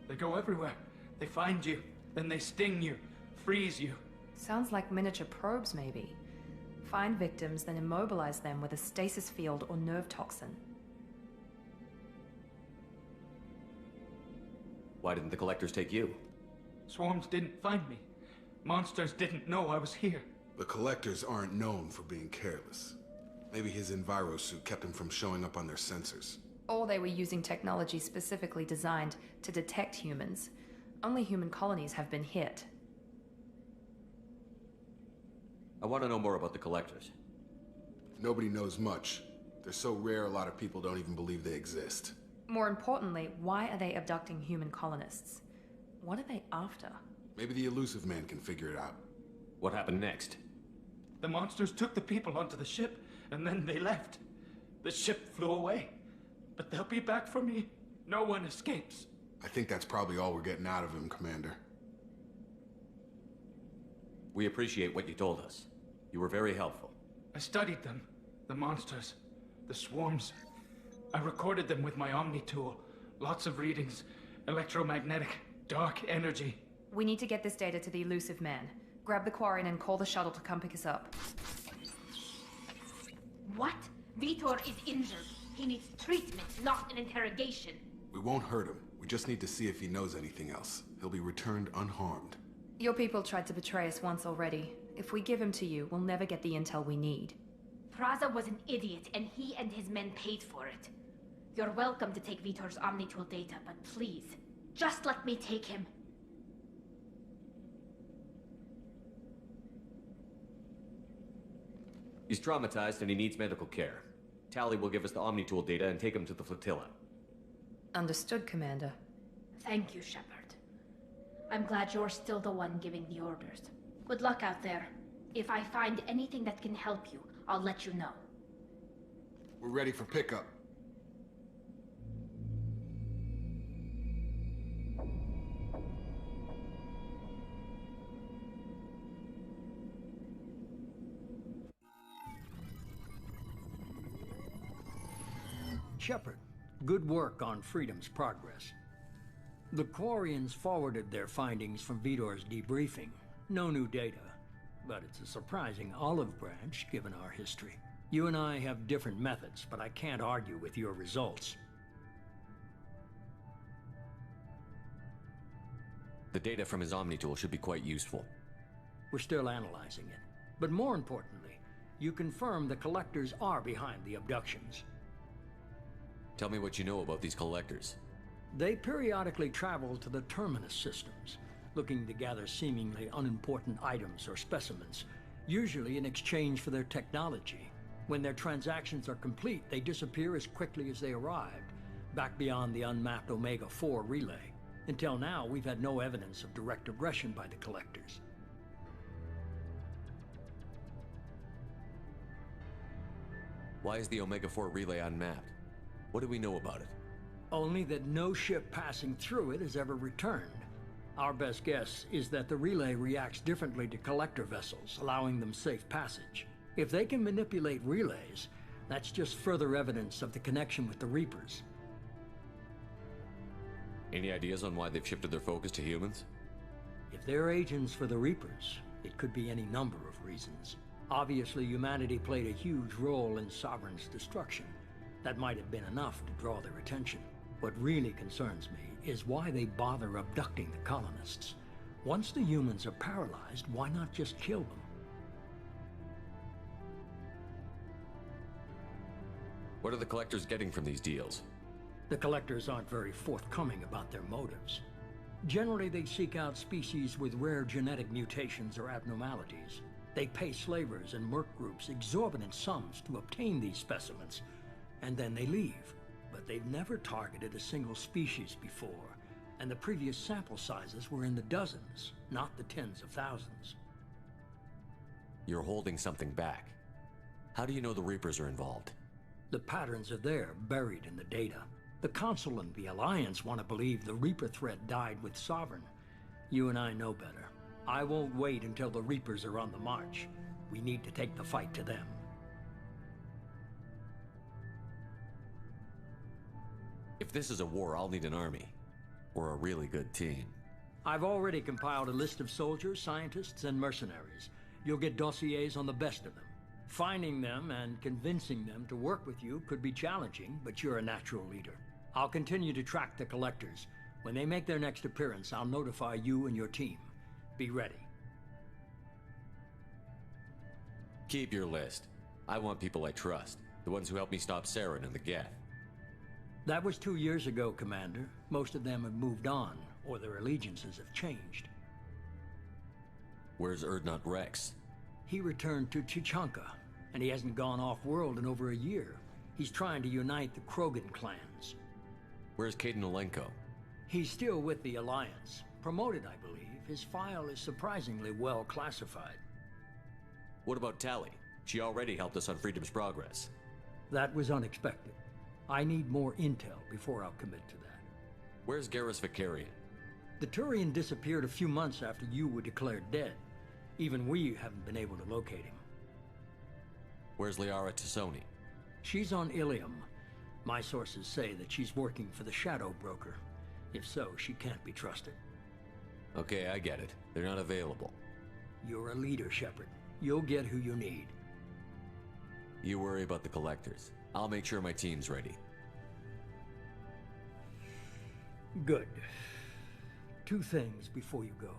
They go everywhere. They find you, then they sting you, freeze you. Sounds like miniature probes, maybe. Find victims, then immobilize them with a stasis field or nerve toxin. Why didn't the Collectors take you? Swarms didn't find me. Monsters didn't know I was here. The Collectors aren't known for being careless. Maybe his envirosuit kept him from showing up on their sensors. Or they were using technology specifically designed to detect humans. Only human colonies have been hit. I want to know more about the Collectors. Nobody knows much. They're so rare, a lot of people don't even believe they exist. More importantly, why are they abducting human colonists? What are they after? Maybe the Elusive Man can figure it out. What happened next? The monsters took the people onto the ship, and then they left. The ship flew away. But they'll be back for me. No one escapes. I think that's probably all we're getting out of him, Commander. We appreciate what you told us. You were very helpful. I studied them. The monsters. The swarms. I recorded them with my Omni tool. Lots of readings. Electromagnetic. Dark energy. We need to get this data to the Elusive Man. Grab the Quarian and call the shuttle to come pick us up. What? Vitor is injured. He needs treatment, not an interrogation. We won't hurt him. We just need to see if he knows anything else. He'll be returned unharmed. Your people tried to betray us once already. If we give him to you, we'll never get the intel we need. Praza was an idiot, and he and his men paid for it. You're welcome to take Vitor's Omnitool data, but please, just let me take him. He's traumatized and he needs medical care. Tali will give us the Omnitool data and take him to the flotilla. Understood, Commander. Thank you, Shepard. I'm glad you're still the one giving the orders. Good luck out there. If I find anything that can help you, I'll let you know. We're ready for pickup. Shepard, good work on Freedom's progress. The Quarians forwarded their findings from Vitor's debriefing. No new data. but it's a surprising olive branch given our history. You and I have different methods, but I can't argue with your results. The data from his Omni tool should be quite useful. We're still analyzing it. But more importantly, you confirm the Collectors are behind the abductions. Tell me what you know about these Collectors. They periodically travel to the Terminus systems, looking to gather seemingly unimportant items or specimens, usually in exchange for their technology. When their transactions are complete, they disappear as quickly as they arrived, back beyond the unmapped Omega-4 relay. Until now, we've had no evidence of direct aggression by the Collectors. Why is the Omega-4 relay unmapped? What do we know about it? Only that no ship passing through it has ever returned. Our best guess is that the relay reacts differently to Collector vessels, allowing them safe passage. If they can manipulate relays, that's just further evidence of the connection with the Reapers. Any ideas on why they've shifted their focus to humans? If they're agents for the Reapers, it could be any number of reasons. Obviously, humanity played a huge role in Sovereign's destruction. That might have been enough to draw their attention. What really concerns me is why they bother abducting the colonists. Once the humans are paralyzed, why not just kill them? What are the Collectors getting from these deals? The Collectors aren't very forthcoming about their motives. Generally, they seek out species with rare genetic mutations or abnormalities. They pay slavers and merc groups exorbitant sums to obtain these specimens, and then they leave. But they've never targeted a single species before, and the previous sample sizes were in the dozens, not the tens of thousands. You're holding something back. How do you know the Reapers are involved? The patterns are there, buried in the data. The Council and the Alliance want to believe the Reaper threat died with Sovereign. You and I know better. I won't wait until the Reapers are on the march. We need to take the fight to them. If this is a war, I'll need an army. Or a really good team. I've already compiled a list of soldiers, scientists, and mercenaries. You'll get dossiers on the best of them. Finding them and convincing them to work with you could be challenging, but you're a natural leader. I'll continue to track the Collectors. When they make their next appearance, I'll notify you and your team. Be ready. Keep your list. I want people I trust. The ones who helped me stop Saren and the Geth. That was 2 years ago, Commander. Most of them have moved on, or their allegiances have changed. Where's Urdnot Rex? He returned to Chichanka, and he hasn't gone off-world in over a year. He's trying to unite the Krogan clans. Where's Kaidan Alenko? He's still with the Alliance. Promoted, I believe. His file is surprisingly well classified. What about Tali? She already helped us on Freedom's Progress. That was unexpected. I need more intel before I'll commit to that. Where's Garrus Vakarian? The Turian disappeared a few months after you were declared dead. Even we haven't been able to locate him. Where's Liara T'Soni? She's on Ilium. My sources say that she's working for the Shadow Broker. If so, she can't be trusted. Okay, I get it. They're not available. You're a leader, Shepard. You'll get who you need. You worry about the Collectors. I'll make sure my team's ready. Good. 2 things before you go.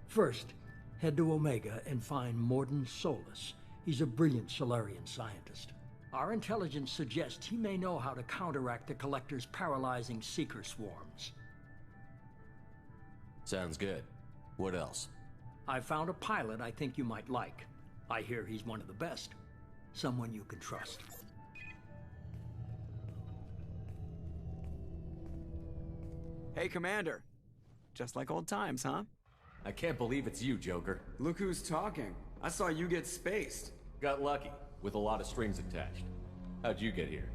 First, head to Omega and find Mordin Solus. He's a brilliant Solarian scientist. Our intelligence suggests he may know how to counteract the Collector's paralyzing Seeker swarms. Sounds good. What else? I found a pilot I think you might like. I hear he's one of the best. Someone you can trust. Hey, Commander. Just like old times, huh? I can't believe it's you, Joker. Look who's talking. I saw you get spaced. Got lucky, with a lot of strings attached. How'd you get here?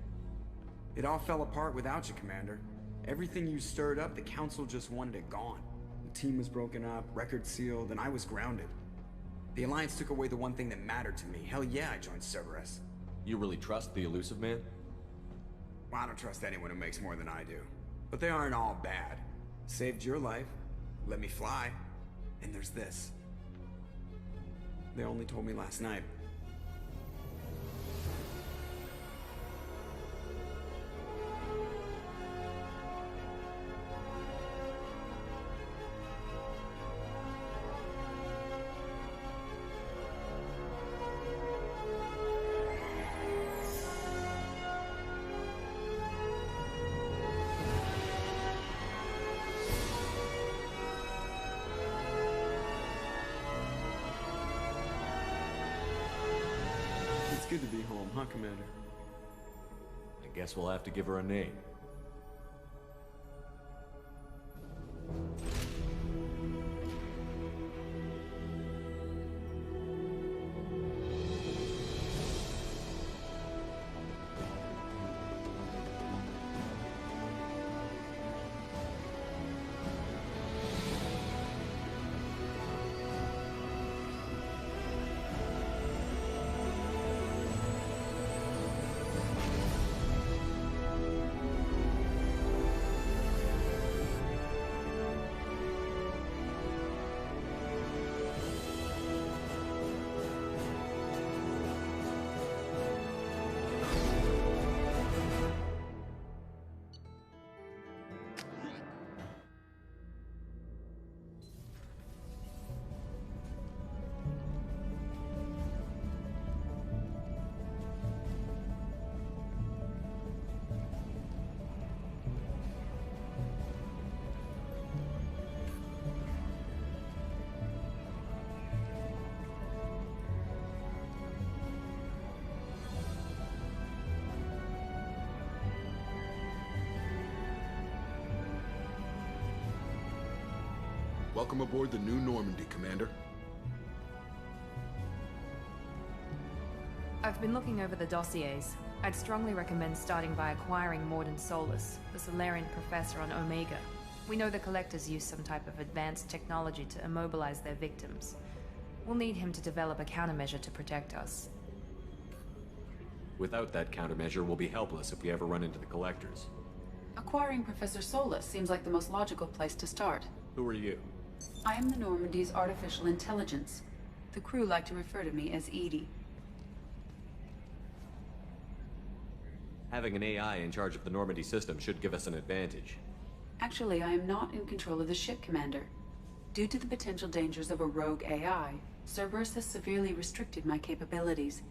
It all fell apart without you, Commander. Everything you stirred up, the Council just wanted it gone. The team was broken up, record sealed, and I was grounded. The Alliance took away the one thing that mattered to me. Hell yeah, I joined Cerberus. You really trust the Illusive Man? Well, I don't trust anyone who makes more than I do. But they aren't all bad. Saved your life, let me fly, and there's this. They only told me last night. It's good to be home, huh, Commander? I guess we'll have to give her a name. Welcome aboard the New Normandy, Commander. I've been looking over the dossiers. I'd strongly recommend starting by acquiring Mordin Solus, the Solarian professor on Omega. We know the Collectors use some type of advanced technology to immobilize their victims. We'll need him to develop a countermeasure to protect us. Without that countermeasure, we'll be helpless if we ever run into the Collectors. Acquiring Professor Solus seems like the most logical place to start. Who are you? I am the Normandy's artificial intelligence. The crew like to refer to me as EDI. Having an AI in charge of the Normandy system should give us an advantage. Actually, I am not in control of the ship, Commander. Due to the potential dangers of a rogue AI, Cerberus has severely restricted my capabilities.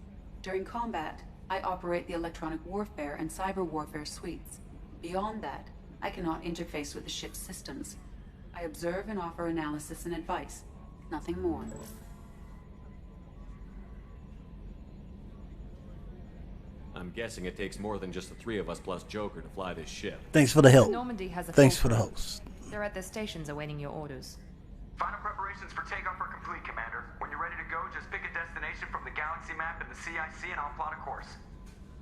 During combat, I operate the electronic warfare and cyber warfare suites. Beyond that, I cannot interface with the ship's systems. I observe and offer analysis and advice. Nothing more. I'm guessing it takes more than just the three of us plus Joker to fly this ship. Thanks for the help. Normandy has a Thanks full for the crew. host. They're at their stations awaiting your orders. Final preparations for takeoff are complete, Commander. When you're ready to go, just pick a destination from the galaxy map in the CIC and I'll plot a course.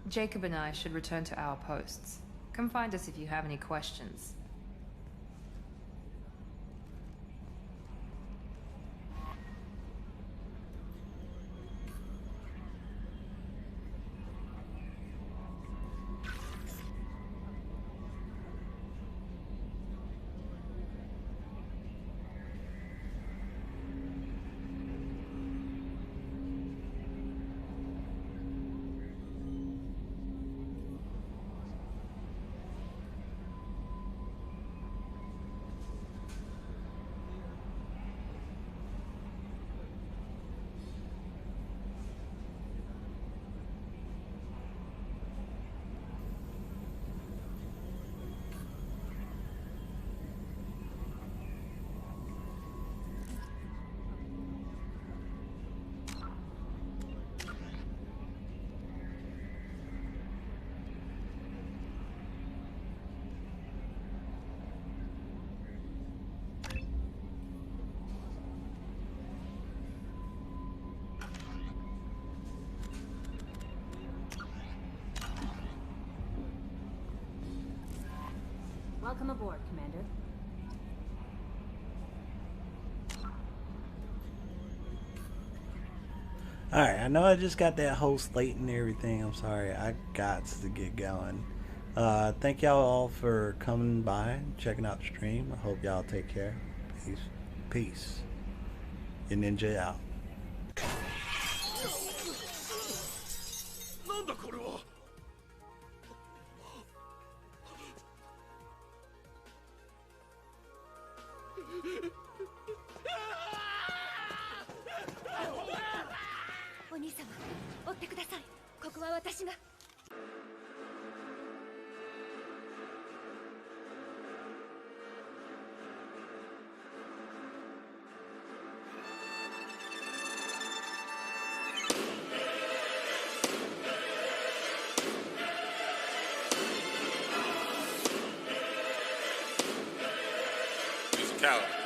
Jacob and I should return to our posts. Come find us if you have any questions. Welcome aboard, Commander. Alright, I know I just got that host late and everything. I'm sorry. I got to get going. Thank y'all all for coming by, checking out the stream. I hope y'all take care. Peace. Peace. Your ninja out. なんだこれは。お兄様、追ってください。ここは私が。Musicality.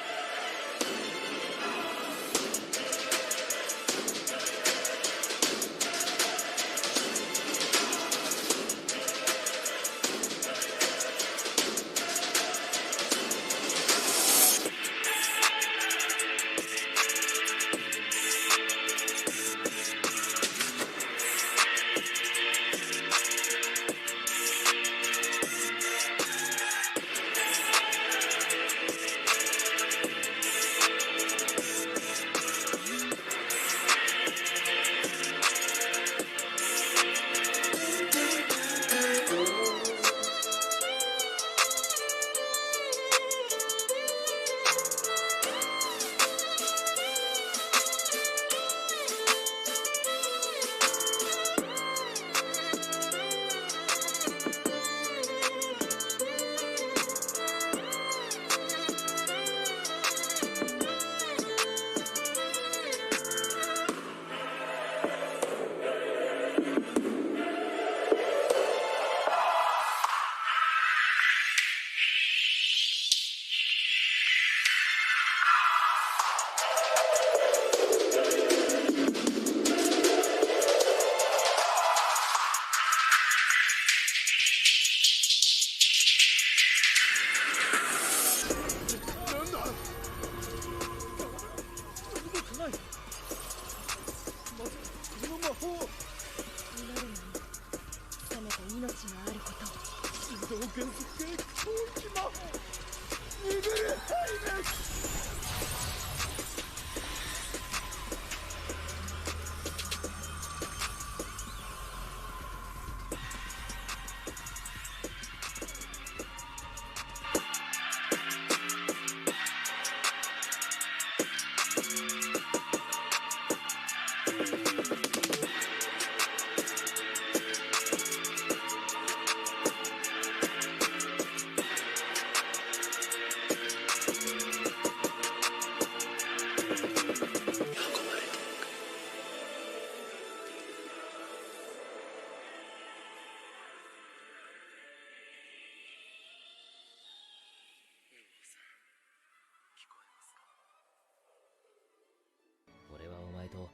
俺はお前と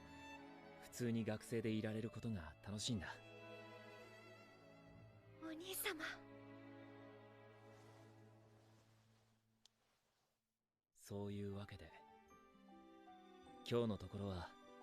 普通に学生でいられることが楽しいんだ。お兄様。そういうわけで今日のところは